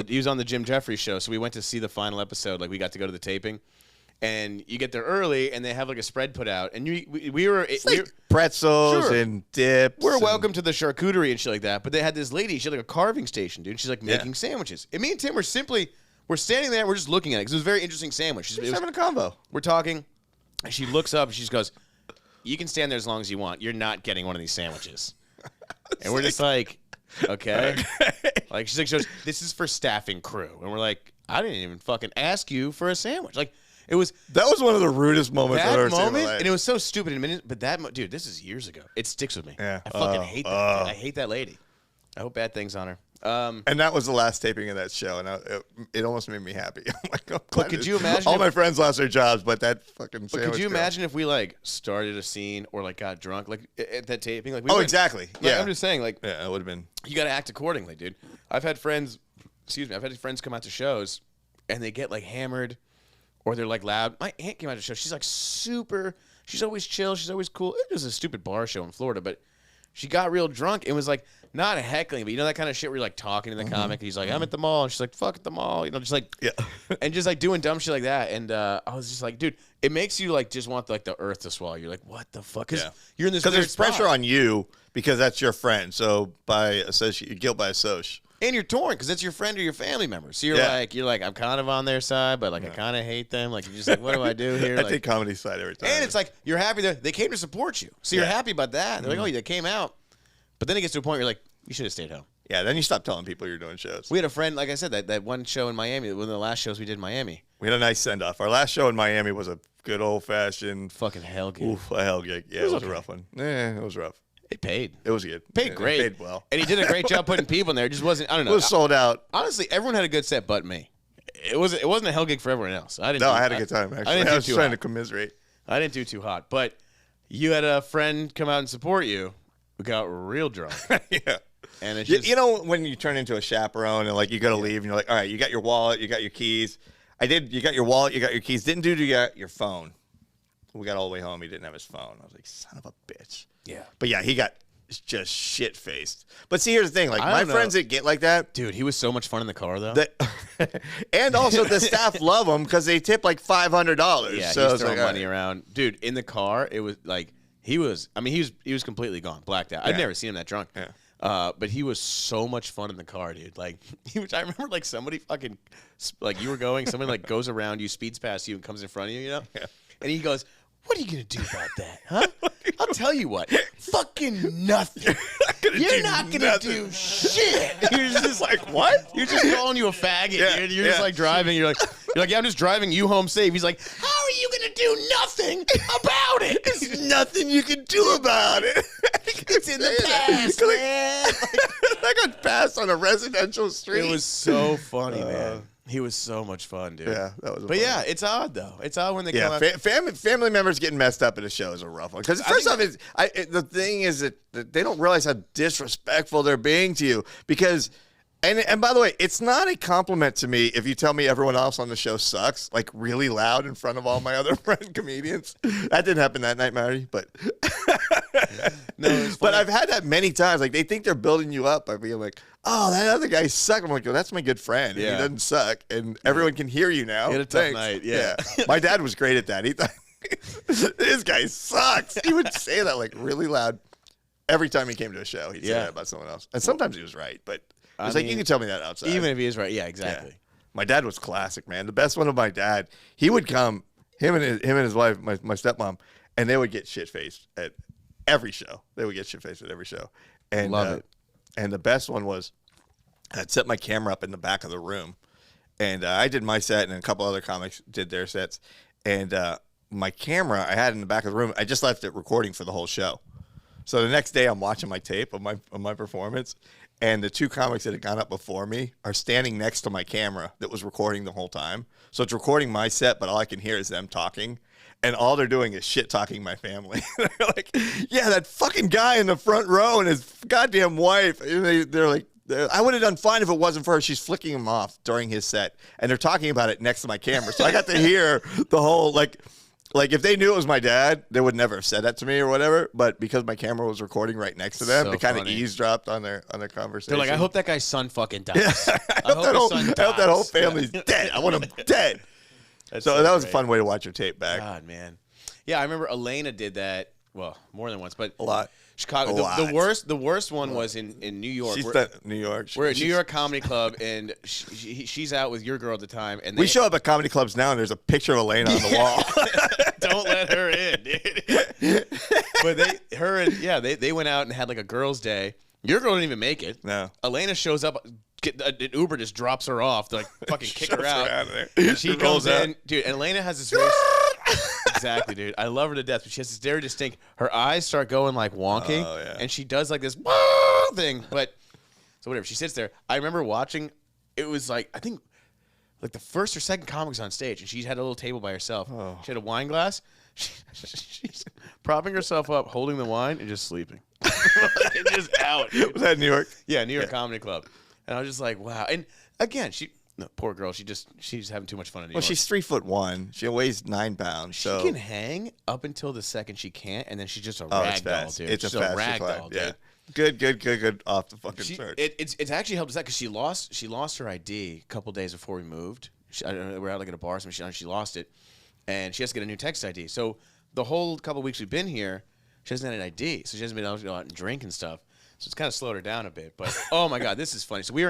he was on the Jim Jeffries show, so we went to see the final episode. Like we got to go to the taping, and you get there early, and they have like a spread put out, and we were pretzels and dips. We're welcome to the charcuterie and shit like that, but they had this lady. She had like a carving station, dude. She's like making sandwiches, and me and Tim were standing there, and we're just looking at it because it was a very interesting sandwich. She's having a convo. We're talking. She looks up and she just goes, "You can stand there as long as you want. You're not getting one of these sandwiches." And we're just like, okay. Like she's like, "This is for staffing crew." And we're like, "I didn't even fucking ask you for a sandwich." Like that was one of the rudest moments I've ever seen in my life. And it was so stupid. But dude, this is years ago. It sticks with me. Yeah. I fucking hate that. I hate that lady. I hope bad things on her. And that was the last taping of that show, and it almost made me happy. I'm like, but could you imagine? All my friends lost their jobs, but that fucking. But could you imagine if we like started a scene or like got drunk like at that taping? Like exactly. Like, I'm just saying, like, yeah, it would have been. You got to act accordingly, dude. I've had friends come out to shows, and they get like hammered, or they're like loud. My aunt came out to a show. She's like super. She's always chill. She's always cool. It was a stupid bar show in Florida, but she got real drunk and was like. Not heckling, but you know that kind of shit where you're like talking to the comic and he's like, "I'm at the mall," and she's like, "Fuck at the mall," you know, just like, and just like doing dumb shit like that. And I was just like, dude, it makes you like just want like the earth to swallow. You're like, what the fuck? Because you're in this. Because there's pressure on you because that's your friend. So by guilt by association. And you're torn because it's your friend or your family member. So you're like, I'm kind of on their side, but like I kind of hate them. Like you're just like, what do I do here? I take comedy side every time. And it's like you're happy that they came to support you, so you're happy about that. They're like, oh, they came out, but then it gets to a point where you're like. You should have stayed home. Yeah, then you stop telling people you're doing shows. We had a friend, like I said, that one show in Miami, one of the last shows we did in Miami. We had a nice send-off. Our last show in Miami was a good old-fashioned... Fucking hell gig. Oof, a hell gig. Yeah, it was a rough one. Yeah, it was rough. It paid. It was good. Paid great. It paid well. And he did a great job putting people in there. It just wasn't, I don't know. It was sold out. Honestly, everyone had a good set but me. It wasn't a hell gig for everyone else. I had a good time, actually. I was trying to commiserate. I didn't do too hot. But you had a friend come out and support you who got real drunk. Yeah. And it's just, you know when you turn into a chaperone and like you got to leave and you're like, all right, you got your wallet, you got your keys. You got your wallet, you got your keys. Didn't do your phone. We got all the way home. He didn't have his phone. I was like, son of a bitch. Yeah. But yeah, he got just shit faced. But see, here's the thing. Like my friends that get like that. Dude, he was so much fun in the car though. And also the staff love him because they tip like $500. Yeah, so he's throwing money around. Dude, in the car, it was like he was completely gone, blacked out. I'd never seen him that drunk. Yeah. But he was so much fun in the car, dude. Like, I remember like somebody fucking, like you were going, somebody like goes around you, speeds past you, and comes in front of you, you know? Yeah. And he goes, "What are you gonna do about that, huh? I'll tell you what, fucking nothing. You're not gonna do shit." You're just like, what? You're just calling you a faggot, dude. You're just like driving. You're like, yeah, I'm just driving you home safe. He's like, how are you gonna do nothing about it? There's nothing you can do about it. It's in the past, man. I got passed on a residential street. It was so funny, man. He was so much fun, dude. Yeah, that was. But yeah, it's odd though. It's odd when they come out. Family members getting messed up at a show is a rough one. Because first off, the thing is that they don't realize how disrespectful they're being to you. Because, and by the way, it's not a compliment to me if you tell me everyone else on the show sucks, like really loud in front of all my other friend comedians. That didn't happen that night, Marty, but. No, but I've had that many times. Like they think they're building you up by being like, "Oh, that other guy sucked." I'm like, "Oh, that's my good friend. Yeah. He doesn't suck, and everyone can hear you now." He had a tough night. Yeah. My dad was great at that. He thought this guy sucks. He would say that like really loud every time he came to a show. He'd say that about someone else, and sometimes he was right. But it was like you can tell me that outside, even if he is right. Yeah, exactly. Yeah. My dad was classic, man. The best one of my dad. He would come, him and his wife, my stepmom. and they would get shit faced at every show. They would get shit faced at every show, and Love it. And the best one was I'd set my camera up in the back of the room, and I did my set, and a couple other comics did their sets, and my camera I had in the back of the room. I just left it recording for the whole show. So the next day I'm watching my tape of my performance, and the two comics that had gone up before me are standing next to my camera that was recording the whole time. So it's recording my set, but all I can hear is them talking. And all they're doing is shit talking my family. They're like, yeah, that fucking guy in the front row and his goddamn wife. And they're like, I would have done fine if it wasn't for her. She's flicking him off during his set. And they're talking about it next to my camera. So I got to hear the whole, like if they knew it was my dad, they would never have said that to me or whatever. But because my camera was recording right next to them, So they kind of funny. eavesdropped on their conversation. They're like, I hope that guy's son fucking dies. Yeah, I hope that whole family's dead. I want him dead. So that was a fun way to watch your tape back. God, man. Yeah, I remember Elena did that. Well, more than once, but A lot. Chicago. A lot. The worst one was in New York. She's We're- done New York. We're at New York Comedy Club, and she's out with your girl at the time. And We show up at comedy clubs now, and there's a picture of Elena on the wall. Don't let her in, dude. But they went out and had like a girls' day. Your girl didn't even make it. No. Elena shows up. An Uber just drops her off. They're like fucking kick her Shoves out. her out of there. And she Rolls comes out. in, dude. And Elena has this very exactly, dude. I love her to death, but she has this very distinct. Her eyes start going like wonky, Oh, yeah. and she does like this thing. But so whatever. She sits there. I remember watching. It was like I think like the first or second comic was on stage, and she had a little table by herself. Oh. She had a wine glass. She's propping herself up, holding the wine, and just sleeping. And just out. Dude. Was that in New York? Yeah, New York Comedy Club. And I was just like, wow. And again, poor girl, she's having too much fun in New Well, York. she's 3'1". She weighs 9 pounds. She So can hang up until the second she can't, and then she's just a oh, it's rag doll, fast. dude. It's She's a fast rag climb. doll, Yeah. dude. Good. Off the fucking chart. It's actually helped us out because she lost her ID a couple days before we moved. I don't know, we're out like at a bar, so she lost it, and she has to get a new text ID. So the whole couple weeks we've been here, she hasn't had an ID, so she hasn't been able to go out and drink and stuff. So it's kind of slowed her down a bit. But oh my god, this is funny. So we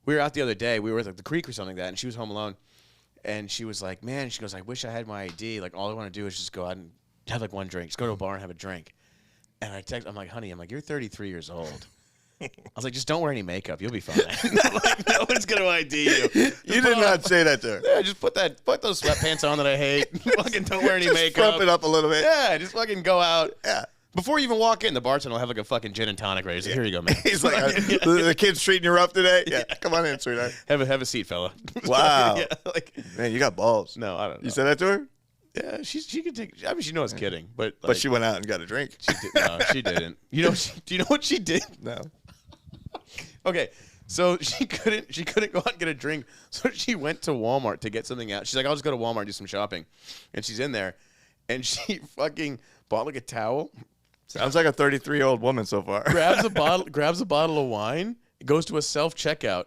were out the other day. We were at like the creek or something like that, and she was home alone. And she was like, man, she goes, I wish I had my ID. Like, all I want to do is just go out and have like one drink. Just go to a bar and have a drink. And I'm like, honey, you're 33 years old. I was like, just don't wear any makeup. You'll be fine. Like, no one's going to ID you. You did not say that to her. Yeah, just put those sweatpants on that I hate. Fucking don't wear any Just makeup. Frump it up a little bit. Yeah, just fucking go out. Yeah. Before you even walk in, the bartender will have like a fucking gin and tonic ready. He's like, here you go, man. He's like, the kid's treating you rough today? Yeah. Come on in, sweetheart. have a seat, fella. Wow. Yeah, like, Man, you got balls. no, I don't know. You said that to her? Yeah, she could take. I mean, she knows I was kidding, but like, But she went out and got a drink. no, she didn't. Do you know what she did? No. Okay, so she couldn't go out and get a drink, so she went to Walmart to get something out. She's like, I'll just go to Walmart and do some shopping, and she's in there, and she fucking bought like a towel, Sounds like a 33-year-old woman so far. grabs a bottle of wine, goes to a self checkout,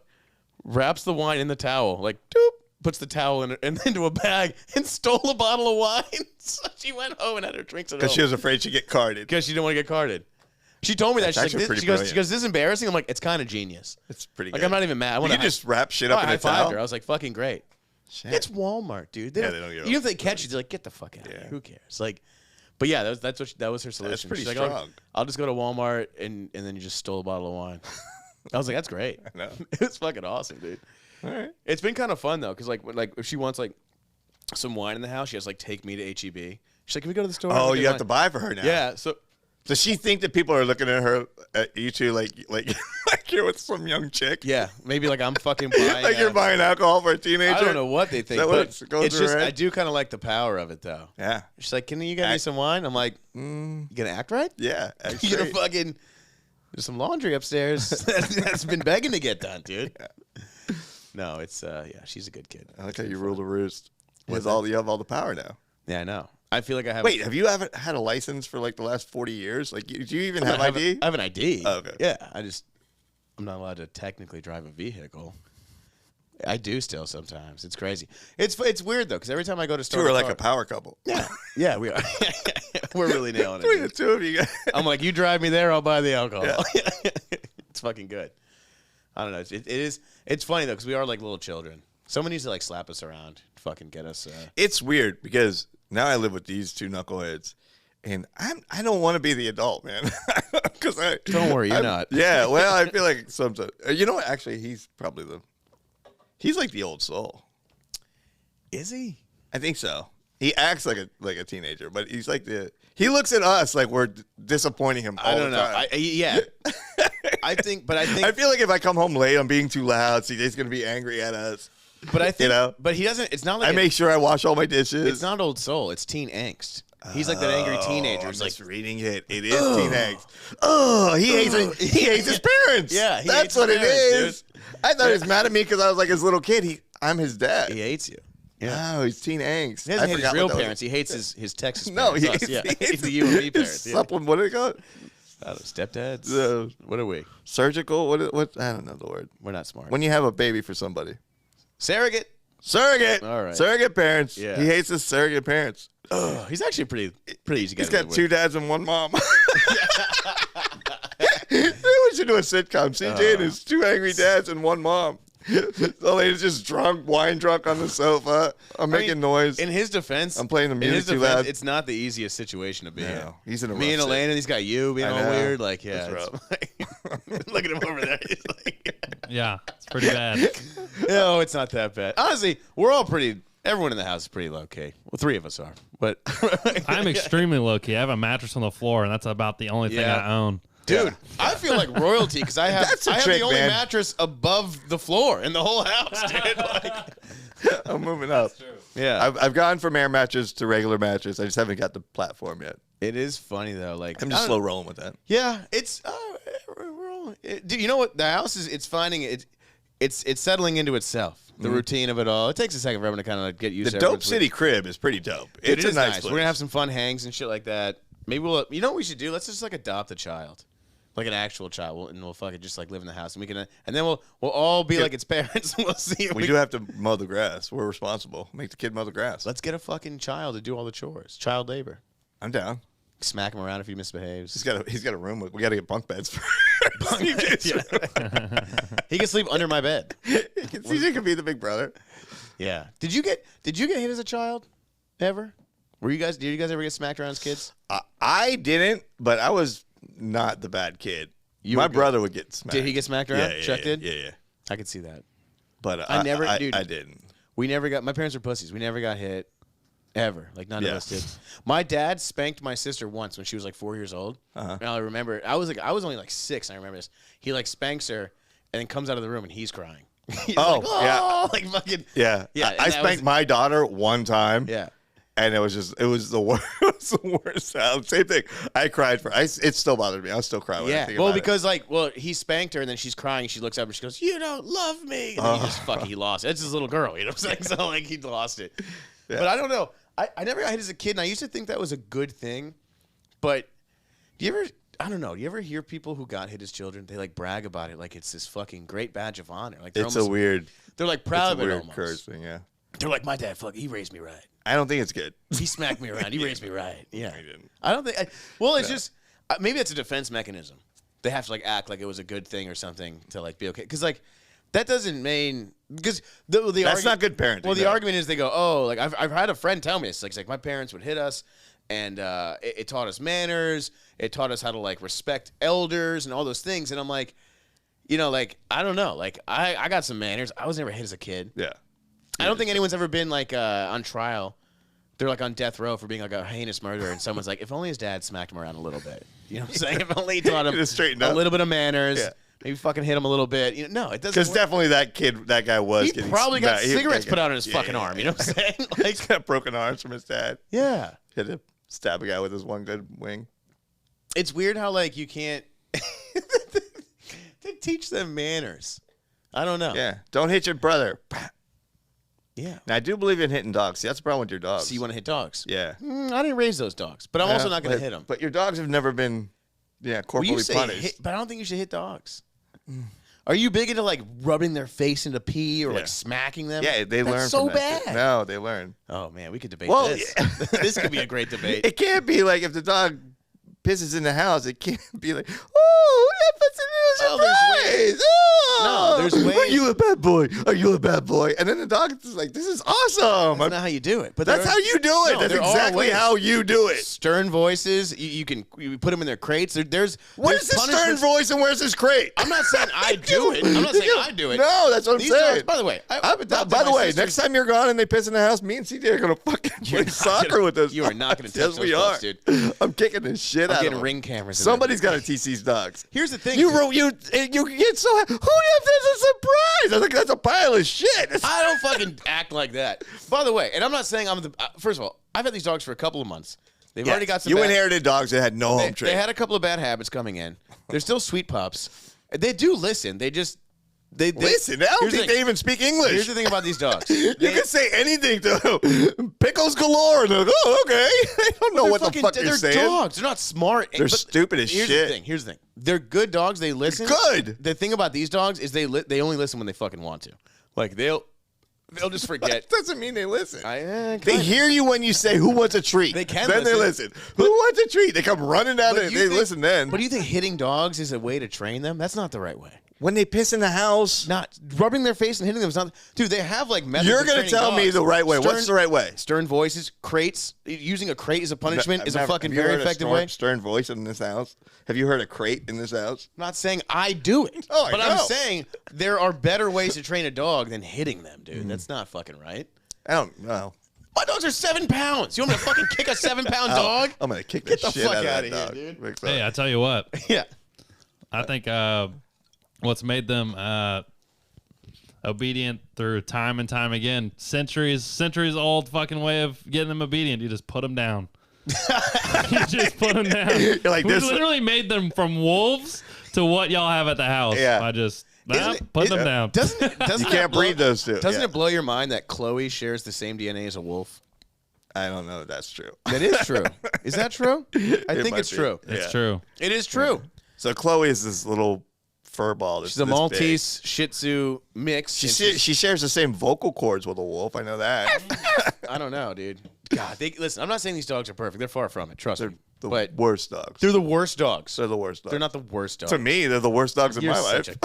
wraps the wine in the towel, like doop, puts the towel in into a bag, and stole a bottle of wine. So she went home and had her drinks at home Because she was afraid she'd get carded. because she didn't want to get carded. She told me that. That's She's like, actually pretty she goes, brilliant. this is embarrassing. I'm like, it's kind of genius. It's pretty Like, good. I'm not even mad. I You want can just wrap shit up in I a high-fived towel. her. I was like, fucking great. Shit. It's Walmart, dude. They Yeah, don't, they don't give even a if they catch you, they're like, get the fuck out of here. Yeah. Who cares? Like, but yeah, that was her solution. pretty She's like, strong. I'll just go to Walmart and then you just stole a bottle of wine. I was like, that's great. I know. It's fucking awesome, dude. All right. It's been kind of fun though, because like if she wants like some wine in the house, she has to like take me to HEB. She's like, can we go to the store? Oh, and get you have wine?" to buy for her now. Yeah. So Does she think that people are looking at her, at you two, like like you're with some young chick? yeah, maybe like I'm fucking buying. Like you're buying alcohol for a teenager? I don't know what they think, that but what goes it's through just her head? I do kind of like the power of it though. Yeah. She's like, can you get me some wine? I'm like, you gonna act right? Yeah. You gonna fucking there's some laundry upstairs that's been begging to get done, dude. No, it's yeah, she's a good kid. I like how you rule the roost. What's You have all the power now. Yeah, I know. I feel like I have. Wait, have you ever had a license for like the last 40 years? Like, do you even have ID? I have an ID. Oh, okay. Yeah, I'm not allowed to technically drive a vehicle. I do still sometimes. It's crazy. It's weird though, because every time I go to You start were a like car, a power couple. yeah, we are. We're really nailing it. Between the Dude. two of you guys. I'm like, you drive me there, I'll buy the alcohol. Yeah. It's fucking good. I don't know. It's funny though, because we are like little children. Someone needs to like slap us around, fucking get us. It's weird because now I live with these two knuckleheads, And I don't want to be the adult, man. Don't worry, you're not. Yeah, well, I feel like sometimes. You know what? Actually, he's like the old soul. Is he? I think so. He acts like a teenager, but he's like he looks at us like we're disappointing him all the time. Yeah. I feel like if I come home late, I'm being too loud. CJ's gonna be angry at us. But I think, but he doesn't. It's not like I make sure I wash all my dishes. It's not old soul. It's teen angst. He's like that angry teenager. I'm He's like just reading it. It is teen angst. Oh, he hates his parents. Yeah, that's what it is. Dude. I thought he was mad at me because I was like his little kid. I'm his dad. He hates you. Yeah. Oh, he's teen angst. He doesn't hate his real parents. He hates his Texas parents. No, he hates the you and me parents. What do they call it? I don't know, stepdads. What are we? Surgical? What? I don't know the word. We're not smart. When you have a baby for somebody. Surrogate. All right. Surrogate parents. Yeah. He hates his surrogate parents. He's actually pretty easy to get. He's got two dads and one mom. We should do a sitcom. CJ and his two angry dads and one mom. The lady's just wine drunk on the sofa. I'm making noise. In his defense, I'm playing the music too loud. It's not the easiest situation to be in. He's in a Me and Elena, he's got you being all weird. Like, yeah. Look at him over there. He's like, yeah, it's pretty bad. No, it's not that bad. Honestly, we're all pretty. Everyone in the house is pretty low key. Well, three of us are, but I'm extremely low key. I have a mattress on the floor, and that's about the only thing I own. Dude, I feel like royalty because I have the only mattress above the floor in the whole house, dude. Like, I'm moving up. That's true. Yeah, I've gone from air mattress to regular mattress. I just haven't got the platform yet. it is funny though. Like I'm just slow rolling with that. Yeah, it's dude. You know what? The house is. It's finding it. It's settling into itself. The routine of it all. It takes a second for everyone to kind of get used to it. The Dope City crib is pretty dope. Dude, it's a nice place. We're gonna have some fun hangs and shit like that. Maybe we'll. You know what we should do? Let's just like adopt a child. Like an actual child, and we'll fucking just like live in the house, and we can, and then we'll all be like its parents. And we'll see. If we do have to mow the grass. We're responsible. Make the kid mow the grass. Let's get a fucking child to do all the chores. Child labor. I'm down. Smack him around if he misbehaves. He's got a room. We got to get bunk beds. He can sleep under my bed. CJ can be the big brother. Yeah. Did you get hit as a child? Ever? Did you guys ever get smacked around as kids? I didn't, but I was not the bad kid. My brother would get smacked. Did he get smacked around? Yeah, Chuck did? Yeah. I could see that. But I didn't. We never got. My parents were pussies. We never got hit, ever. Like none of us did. My dad spanked my sister once when she was like 4 years old. And I remember I was only like 6. And I remember this. He like spanks her, and then comes out of the room and he's crying. He's like, like fucking yeah. I spanked my daughter one time. Yeah. And it was the worst. It was the worst. Same thing. I cried it still bothered me. I still cry when I think about it. He spanked her and then she's crying. And she looks up and she goes, "You don't love me." And then he lost it. It's his little girl. You know what I'm saying? So like he lost it. Yeah. But I don't know. I never got hit as a kid, and I used to think that was a good thing. But do you ever hear people who got hit as children? They like brag about it like it's this fucking great badge of honor. Like they're like proud of it almost. Cursing, yeah. They're like, my dad, he raised me right. I don't think it's good. He smacked me around. He raised me right. Yeah. He didn't. I don't think. It's just maybe that's a defense mechanism. They have to like act like it was a good thing or something to like be okay. Because like that doesn't mean because that's not good parenting. Well, the argument is they go, oh, like I've had a friend tell me this. Like, it's like my parents would hit us, and it taught us manners. It taught us how to like respect elders and all those things. And I'm like, like I don't know. Like I got some manners. I was never hit as a kid. Yeah. I don't think anyone's ever been like on trial. They're like on death row for being like a heinous murderer, and someone's like, if only his dad smacked him around a little bit. You know what I'm saying? If only he taught him a little bit of manners. Yeah. Maybe fucking hit him a little bit. No, it doesn't. Because definitely that guy was. He probably got cigarettes put out on his fucking arm. You know what I'm saying? Like, he's got broken arms from his dad. Yeah. He had to stab a guy with his one good wing. It's weird how like you can't to teach them manners. I don't know. Yeah. Don't hit your brother. Yeah. Now, I do believe in hitting dogs. See, that's the problem with your dogs. So you want to hit dogs? Yeah. I didn't raise those dogs, but I'm also not going to hit them. But your dogs have never been, corporally punished. But I don't think you should hit dogs. Are you big into like rubbing their face into pee or like smacking them? Yeah, they learn. So from that. bad. No, they learn. Oh man, we could debate this. Yeah. This could be a great debate. It can't be like if the dog pisses in the house, it can't be like, oh, that puts it in Well, there's ways. surprise. Oh, No, there's Are ways. you a bad boy? Are you a bad boy? And then the dog is like, this is awesome. That's not how you do it. But That's how you do it. No, That's there are exactly ways. how you do it. Stern voices. You put them in their crates. There's What is this stern punishments. voice and where's his crate? I'm not saying I do it. I'm not saying I do it. No, that's what I'm These saying. dogs, by the way, By the way, next time you're gone and they piss in the house, me and CJ are gonna fucking play soccer with those. You are not gonna touch Yes, we those are, dogs, dude. I'm kicking the shit out of Getting them. ring cameras. in Somebody's there. got to teach these dogs. Here's the thing. You get so who if there's a surprise? I think that's a pile of shit. I don't fucking act like that. By the way, and I'm not saying I'm the. First of all, I've had these dogs for a couple of months. They've already got some. You bad, inherited dogs that had no home they training. had a couple of bad habits coming in. They're still sweet pups. They do listen. They just. They Listen, I don't here's the think thing. they even speak English. Here's the thing about these dogs. You can say anything to them. Pickles galore. And they're like, oh, okay. They don't know what the fuck you're they're saying. dogs. They're not smart. They're But stupid as here's shit. The thing. Here's the thing. They're good dogs. They listen. Good. The thing about these dogs is they only listen when they fucking want to. Like they'll just forget. That doesn't mean they listen. They Kinda. hear you when you say, who wants a treat? They can Then they listen. Who wants a treat? They come running down But there. you They think- listen then. But do you think hitting dogs is a way to train them? That's not the right way. When they piss in the house, Not rubbing their face and hitting them is not. Dude, they have like methods. you're of going to training tell me dogs. the right way. What's the right way? Stern voices, crates. Using a crate as a punishment is a fucking Have you very heard a effective way. Stern voice in this house. Have you heard a crate in this house? I'm not saying I do it, Oh, I but I'm know. saying there are better ways to train a dog than hitting them, dude. Mm-hmm. That's not fucking right. I don't know. My dogs are 7 pounds. You want me to fucking kick a 7-pound dog? I'm going to kick Get the the shit fuck out of outta that here, dog. dude. Mix Hey, up. I tell you what. Yeah. I think what's made them obedient through time and time again, centuries old fucking way of getting them obedient. You just put them down. You just put them down. You're like, We this- literally made them from wolves to what y'all have at the house. Yeah. I just Isn't put it- them down. Doesn't You that can't blow- breed those two. Doesn't Yeah. it blow your mind that Chloe shares the same DNA as a wolf? I don't know if that's true. That is true. Is that true? I think might it's be. true. It's Yeah. true. It is true. So Chloe is this little fur ball. That's She's a this big. Maltese Shih Tzu mix. She and she shares the same vocal cords with a wolf. I know that. I don't know, dude. God, listen. I'm not saying these dogs are perfect. They're far from it. Trust They're me. the But worst dogs. they're the worst dogs. They're the worst dogs. They're not the worst dogs. To me, they're the worst dogs in You're my life. such a-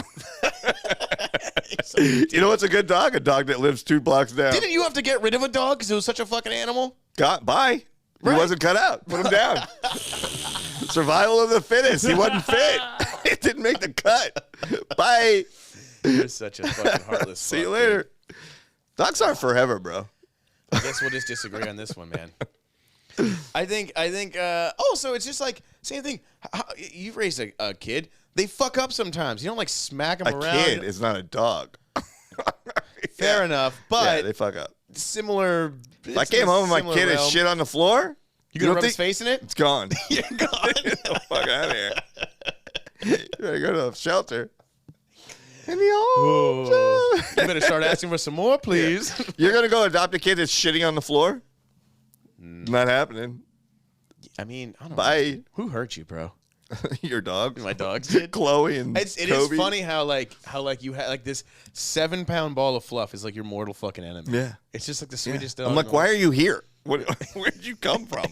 You know what's a good dog? A dog that lives 2 blocks down. Didn't you have to get rid of a dog because it was such a fucking animal? Got by. He Right. wasn't cut out. Put him down. Survival of the fittest. He wasn't fit. It didn't make the cut. Bye. You're such a fucking heartless. See you fuck, later. dude. Dogs aren't forever, bro. I guess we'll just disagree on this one, man. I think. So it's just like same thing. You've raised a kid. They fuck up sometimes. You don't like smack them A around. kid is not a dog. Fair Yeah. ess Yeah, but they fuck up. similar. If I came home and my kid is shit on the floor, You gonna don't rub his think- face in it? it's gone. You're gone. Get the fuck out of here. You better go to a shelter. In the old You better start asking for some more, please. You're gonna go adopt a kid that's shitting on the floor? Not happening. I mean, I don't know. Bye. Who hurt you, bro? Your dog. My dogs did. Chloe and It is Kobe. funny how you had like this 7-pound ball of fluff is like your mortal fucking enemy. Yeah. It's just like the sweetest dog. I'm like, why are you here? Where'd you come from?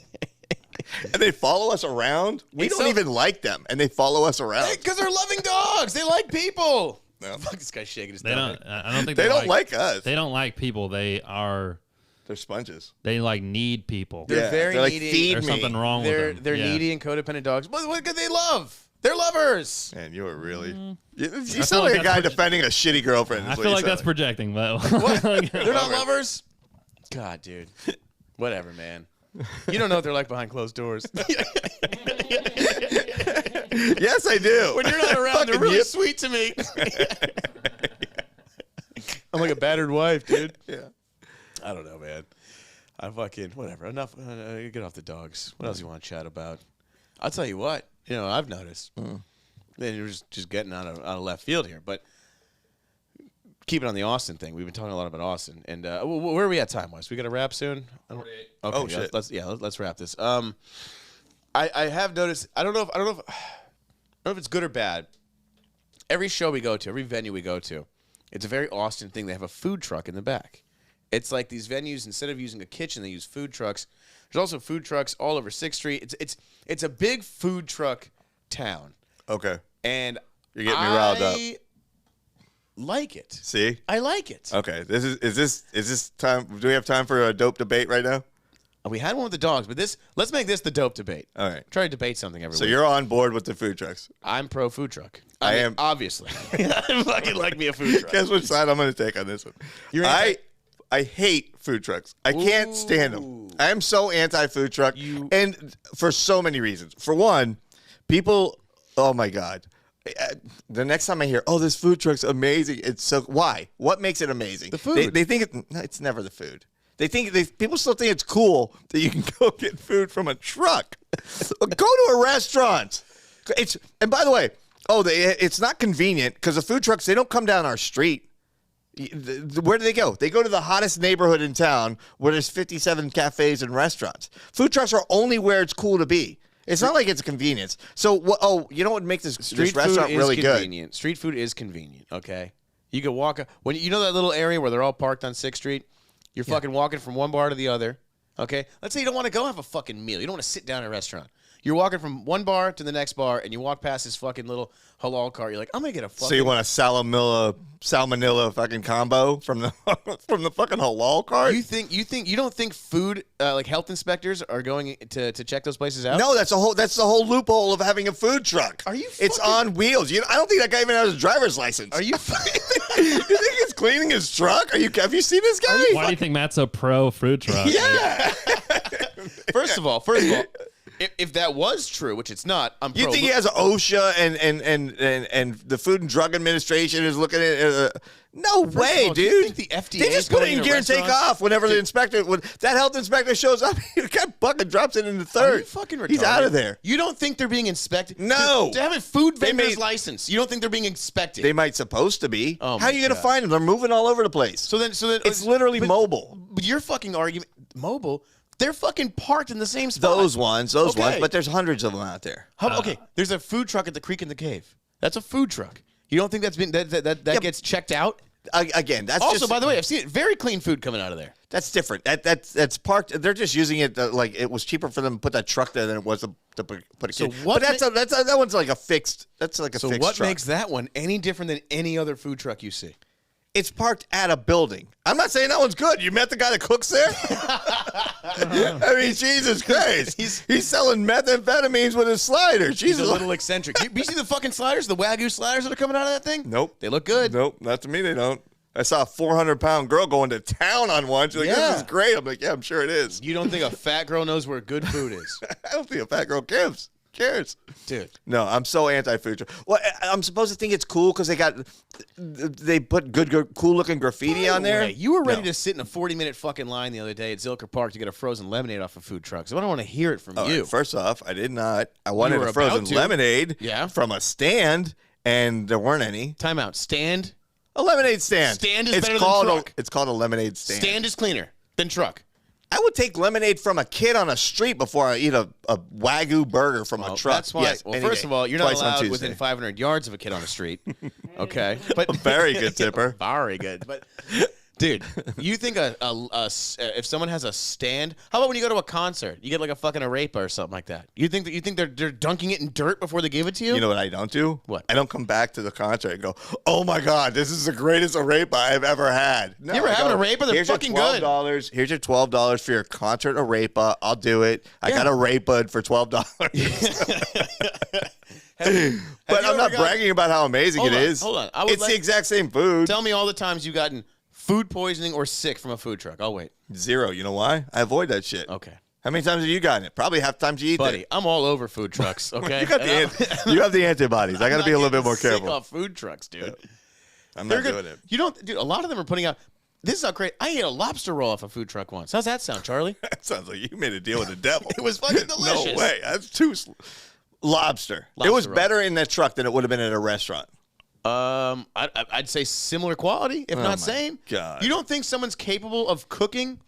And they follow us around. We It's don't so- even like them, and they follow us around. Because they're loving dogs. They like people. No. Fuck, this guy's shaking his They stomach. don't. I don't think They don't like us. They don't like people. They're sponges. They like need people. They're very like, needy. feed There's me. something wrong They're with them. they're Yeah. needy and codependent dogs. But what could they love? They're lovers. Man, you are really. You feel sound like like a guy that's defending a shitty girlfriend. I is what feel you like sound that's projecting, though. They're not lovers. God, dude. Whatever, man. You don't know what they're like behind closed doors. Yes, I do. When you're not around, they're Fucking really yip. sweet to me. I'm like a battered wife, dude. Yeah. I don't know, man. I fucking whatever. Enough. Get off the dogs. What else you want to chat about? I'll tell you what. You know, I've noticed. Then you're just getting out of left field here, but keep it on the Austin thing. We've been talking a lot about Austin, and where are we at time-wise? We got to wrap soon. 48. Okay, Oh, yeah, shit. Let's wrap this. I have noticed. I don't know if it's good or bad. Every show we go to, every venue we go to, it's a very Austin thing. They have a food truck in the back. It's like these venues, instead of using a kitchen, they use food trucks. There's also food trucks all over 6th Street. It's a big food truck town. Okay. And You're getting me riled up. I like it. See? I like it. Okay. Is this time? Do we have time for a dope debate right now? We had one with the dogs, but let's make this the dope debate. All right. Try to debate something every So week. you're on board with the food trucks. I'm pro food truck. I mean, am- obviously. I fucking like me a food truck. Guess which side I'm going to take on this one. You're I hate food trucks. I can't stand them. I am so anti-food truck, and for so many reasons. For one, people, oh my God. The next time I hear, oh, this food truck's amazing, it's so, why? What makes it amazing? The food. They think it's never the food. People still think it's cool that you can go get food from a truck. Go to a restaurant. And by the way, it's not convenient because the food trucks, they don't come down our street. Where do they go? They go to the hottest neighborhood in town where there's 57 cafes and restaurants. Food trucks are only where it's cool to be. It's not like it's a convenience. So, you know what makes this restaurant really good? Street food is convenient, okay? You can walk, when you know that little area where they're all parked on 6th Street? You're fucking walking from one bar to the other, okay? Let's say you don't want to go have a fucking meal. You don't want to sit down at a restaurant. You're walking from one bar to the next bar, and you walk past this fucking little halal cart. You're like, I'm going to get a fucking... So you want a salmonella fucking combo from the from the fucking halal cart? You don't think food, like health inspectors are going to check those places out? No, that's the whole loophole of having a food truck. Are you It's on wheels. I don't think that guy even has a driver's license. Are you fucking... You think he's cleaning his truck? Have you seen this guy? Why do you think Matt's so pro food truck? Yeah. First of all, if that was true, which it's not, I'm pro. You think he has OSHA and the Food and Drug Administration is looking at no way, all, dude. do you think the FDA they is just put it going in to gear and take restaurants? off whenever the inspector, when that health inspector shows up, the guy bucket drops it in the Are third. you fucking retarded? He's out of there. You don't think they're being inspected? No. To have a food They vendor's may- license, you don't think they're being inspected? They might supposed to be. Oh How my are you going to God. find them? They're moving all over the place. so then It's literally mobile. But your fucking argument, mobile, they're fucking parked in the same spot. Those ones, Okay. but there's hundreds of them out there. Okay, there's a food truck at the Creek in the Cave. That's a food truck. You don't think that's been that gets checked out? Again, that's Also, just, by the way, I've seen it. Very clean food coming out of there. that's different. That's parked. They're just using it like it was cheaper for them to put that truck there than it was to put a So kid. what But that one's like a fixed. That's like a So fixed what truck. makes that one any different than any other food truck you see? It's parked at a building. I'm not saying that one's good. You met the guy that cooks there? I mean, Jesus Christ. He's selling methamphetamines with his sliders. He's Jesus. a little eccentric. You see the fucking sliders, the Wagyu sliders that are coming out of that thing? Nope. They look good. Nope, not to me they don't. I saw a 400-pound girl going to town on one. She's like, Yeah. this is great. I'm like, yeah, I'm sure it is. You don't think a fat girl knows where good food is? I don't think a fat girl cares. Dude. No, I'm so anti-food truck. Well, I'm supposed to think it's cool because they put good cool looking graffiti on there. Hey, you were ready No. to sit in a 40-minute fucking line the other day at Zilker Park to get a frozen lemonade off a food truck. So I don't want to hear it from All you. right, first off, I did not. I wanted were a frozen about to. lemonade Yeah. from a stand, and there weren't any. Time out. Stand. A lemonade stand. Stand is it's better than called truck. It's called a lemonade stand. Stand is cleaner than truck. I would take lemonade from a kid on a street before I eat a Wagyu burger from a truck. That's why. Yes, well, any first day. of all, you're not Twice on allowed Tuesday. within 500 yards of a kid on the street. Okay, but Very good tipper. Very good. But dude, you think if someone has a stand? How about when you go to a concert, you get like a fucking arepa or something like that? You think they're dunking it in dirt before they give it to you? You know what I don't do? What? I don't come back to the concert and go, oh my God, this is the greatest arepa I've ever had. No, You ever I have an go, arepa? They're here's your fucking good. $12. Here's your $12 for your concert arepa. I'll do it. I got arepa for $12. But I'm not bragging about how amazing it is. Hold on. It's the exact same food. Tell me all the times you've gotten food poisoning or sick from a food truck. I'll wait. 0. You know why? I avoid that shit. Okay. How many times have you gotten it? Probably half the times you eat Buddy, it. I'm all over food trucks, okay? You have the antibodies. I got to be a little bit more sick careful. off food trucks, dude. I'm They're not good. doing it. You don't, dude. A lot of them are putting out. This is how great. I ate a lobster roll off a food truck once. How's that sound, Charlie? That sounds like you made a deal with the devil. It was fucking delicious. No way. That's too. Lobster. It was roll. better in that truck than it would have been at a restaurant. I'd say similar quality, if Oh not my same. God. You don't think someone's capable of cooking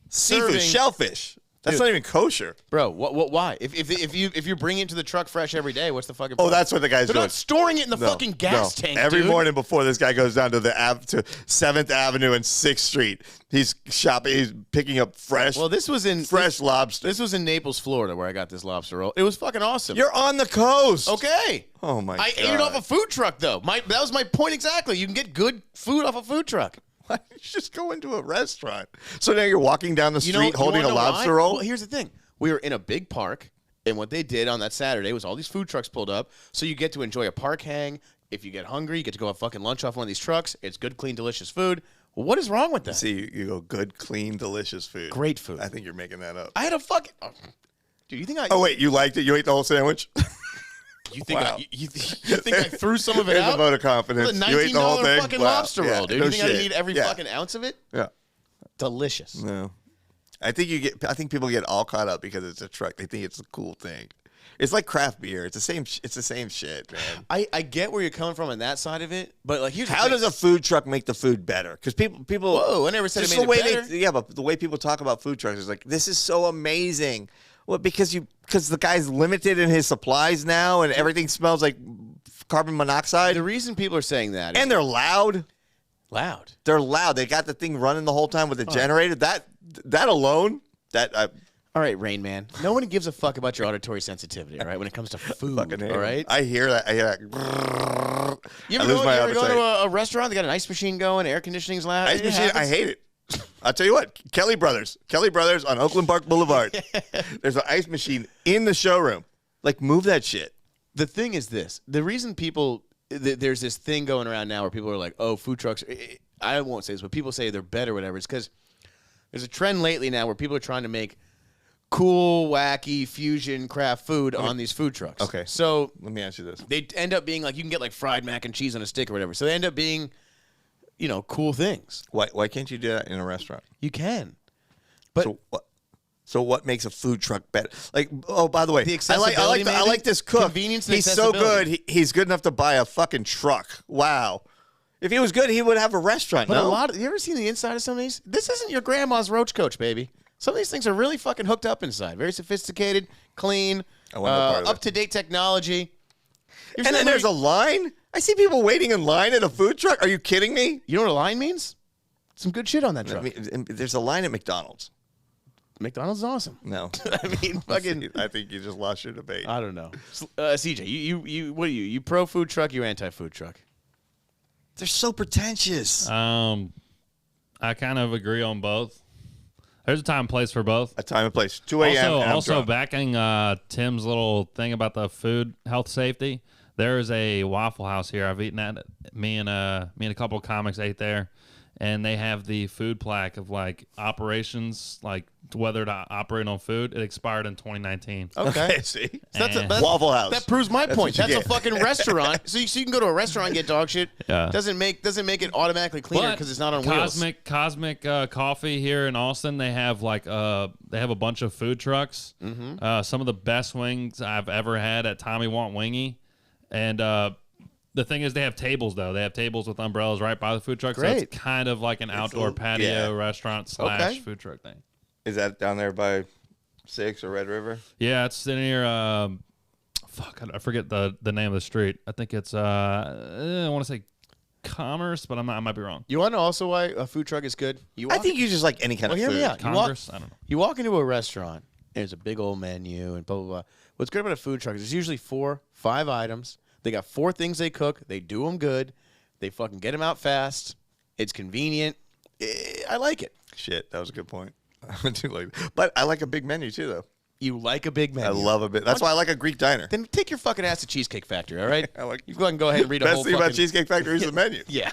Seafood, serving shellfish. That's not even kosher. Bro, why? If you bring it to the truck fresh every day, what's the fucking Oh, problem? that's what the guy's They're doing. not storing it in the fucking gas tank, Every dude. morning before this guy goes down to the to 7th Avenue and 6th Street, he's shopping. He's picking up fresh. Well, this was in lobster. This was in Naples, Florida, where I got this lobster roll. It was fucking awesome. You're on the coast. Okay. Oh my god. I ate it off a food truck, though. That was my point exactly. You can get good food off a food truck. Why don't you just go into a restaurant? So now you're walking down the street holding a wanna know lobster why? roll? Well, here's the thing. We were in a big park, and what they did on that Saturday was all these food trucks pulled up, so you get to enjoy a park hang. If you get hungry, you get to go have fucking lunch off one of these trucks. It's good, clean, delicious food. Well, what is wrong with that? See, you go good, clean, delicious food. Great food. I think you're making that up. I had a fucking... dude, you think I... Oh, wait, you liked it? You ate the whole sandwich? You think, Wow. you think I threw some of it Here's out? a vote of confidence. It's a You ate the whole $19 thing? fucking Wow. lobster roll, dude. No You think I shit. eat every Yeah. fucking ounce of it? Yeah. Delicious. No. I think people get all caught up because it's a truck. They think it's a cool thing. It's like craft beer. It's the same. It's the same shit, man. I get where you're coming from on that side of it, but like here's How the thing. does a food truck make the food better? Because people. Whoa, I never said it just made the way it better. yeah, but the way people talk about food trucks is like, this is so amazing. Well, because the guy's limited in his supplies now, and everything smells like carbon monoxide, The reason people are saying that is and they're loud. loud. They're loud. They got the thing running the whole time with the Oh. generator. That alone, All right, Rain Man. No one gives a fuck about your auditory sensitivity, all right, when it comes to food, fucking hate all it. right? I hear that. You I ever, lose go, my you ever go appetite. to a restaurant, they got an ice machine going, air conditioning's loud? Ice It machine, I happens. hate it. I'll tell you what, Kelly Brothers on Oakland Park Boulevard. There's an ice machine in the showroom. Like, move that shit. The thing is this. The reason people, there's this thing going around now where people are like, oh, food trucks, I won't say this, but people say they're better, whatever. It's because there's a trend lately now where people are trying to make cool, wacky, fusion craft food on these food trucks. Okay. So Let me ask you this. they end up being like, you can get like fried mac and cheese on a stick or whatever. So they end up being, cool things. Why can't you do that in a restaurant? You can. But So what makes a food truck better? Like, oh, by the way, The I accessibility, like maybe? this cook. Convenience and He's so accessibility. good. He's good enough to buy a fucking truck. Wow. If he was good, he would have a restaurant. But no? you ever seen the inside of some of these? This isn't your grandma's roach coach, baby. Some of these things are really fucking hooked up inside. Very sophisticated, clean, I want no part of that. up-to-date technology. And then there's a line. I see people waiting in line at a food truck. Are you kidding me? You know what a line means? Some good shit on that I truck. mean, there's a line at McDonald's. McDonald's is awesome. No. I mean, fucking. I think you just lost your debate. I don't know. CJ, you what are you? You pro food truck? You anti food truck? They're so pretentious. I kind of agree on both. There's a time and place for both. A time and place. 2 a.m. and I'm Also drunk. backing Tim's little thing about the food health safety. There is a Waffle House here. I've eaten at. Me and a couple of comics ate there, and they have the food plaque of like operations, like whether to operate on food. It expired in 2019. Okay, see? Waffle House. That proves my That's point. what you That's a get. fucking restaurant. So you can go to a restaurant and get dog shit. Yeah. Doesn't make it automatically cleaner because it's not on wheels. Cosmic Coffee here in Austin. They have a bunch of food trucks. Mm-hmm. Some of the best wings I've ever had at Tommy Want Wingy, and the thing is they have tables though. They have tables with umbrellas right by the food truck. Great. So it's kind of like an outdoor patio restaurant / Okay. food truck thing. Is that down there by 6 or Red River? Yeah, it's near. I forget the name of the street. I think it's I want to say Commerce, but I might be wrong. You want to know also why a food truck is good? I think you just like any kind Well, of hear food. me out. Congress? I don't know. You walk into a restaurant, and there's a big old menu and blah, blah, blah. What's good about a food truck is there's usually 4, 5 items. They got 4 things they cook. They do them good. They fucking get them out fast. It's convenient. I like it. Shit, that was a good point. I do like it. But I like a big menu too, though. You like a big menu. I love a bit. That's why I like a Greek diner. Then take your fucking ass to Cheesecake Factory, all right? I like- You go ahead and read a Best whole thing fucking... about Cheesecake Factory is the menu. Yeah.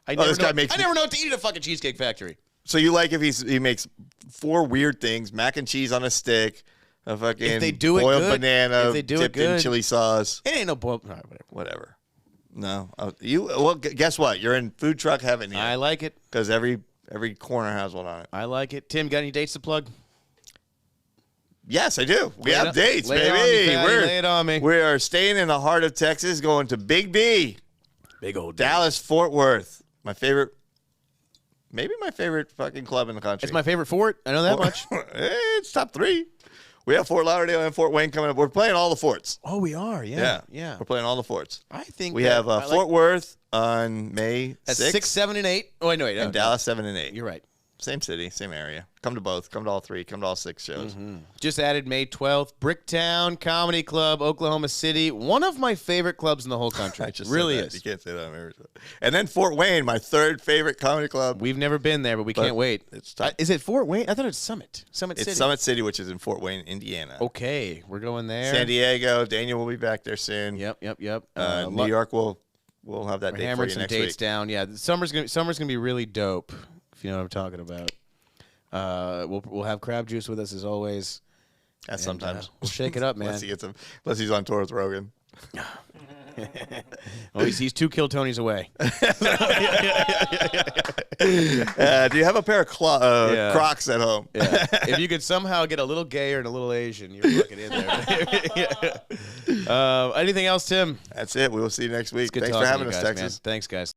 I this guy makes- never know what to eat at a fucking Cheesecake Factory. So you like if he makes 4 weird things: mac and cheese on a stick, a fucking If they do it boiled good, banana if they do it dipped in good. chili sauce. It ain't no boil... All right, whatever. Whatever. No, guess what? You're in food truck heaven here I like it. because every corner has one on it. I like it. Tim, got any dates to plug? Yes, I do. We have dates, lay it baby. on me, Patty. Lay it on me. We are staying in the heart of Texas, going to Big B, Big old Dallas, Fort Worth. My favorite maybe my favorite fucking club in the country. It's my favorite fort. I know that much. It's top 3. We have Fort Lauderdale and Fort Wayne coming up. We're playing all the forts. Oh, we are. Yeah. We're playing all the forts. I think we have Fort Worth on May 6th. 6, 7, and 8. Oh, wait, no, wait. And Dallas 7 and 8. You're right. Same city, same area. Come to both. Come to all 3. Come to all 6 shows. Just added May 12th. Bricktown Comedy Club, Oklahoma City. One of my favorite clubs in the whole country. I just really said that. is. You can't say that on every show. And then Fort Wayne, my 3rd favorite comedy club. We've never been there, but we can't wait. It's tough. Is it Fort Wayne? I thought it was Summit. Summit City. It's Summit City, which is in Fort Wayne, Indiana. Okay, we're going there. San Diego. Daniel will be back there soon. Yep. New York will have that We're date for hammering you some next dates week. down. Yeah, summer's gonna be really dope. If you know what I'm talking about. We'll have Crab Juice with us as always. Yeah, sometimes We'll shake it up, man. Unless he's on tour with Rogan. Oh, he's 2 Kill Tonys away. Do you have a pair of Crocs at home? Yeah. If you could somehow get a little gayer and a little Asian, you're fucking in there. Anything else, Tim? That's it. We will see you next week. Good Thanks talking for to having you us, guys, Texas. Man. Thanks, guys.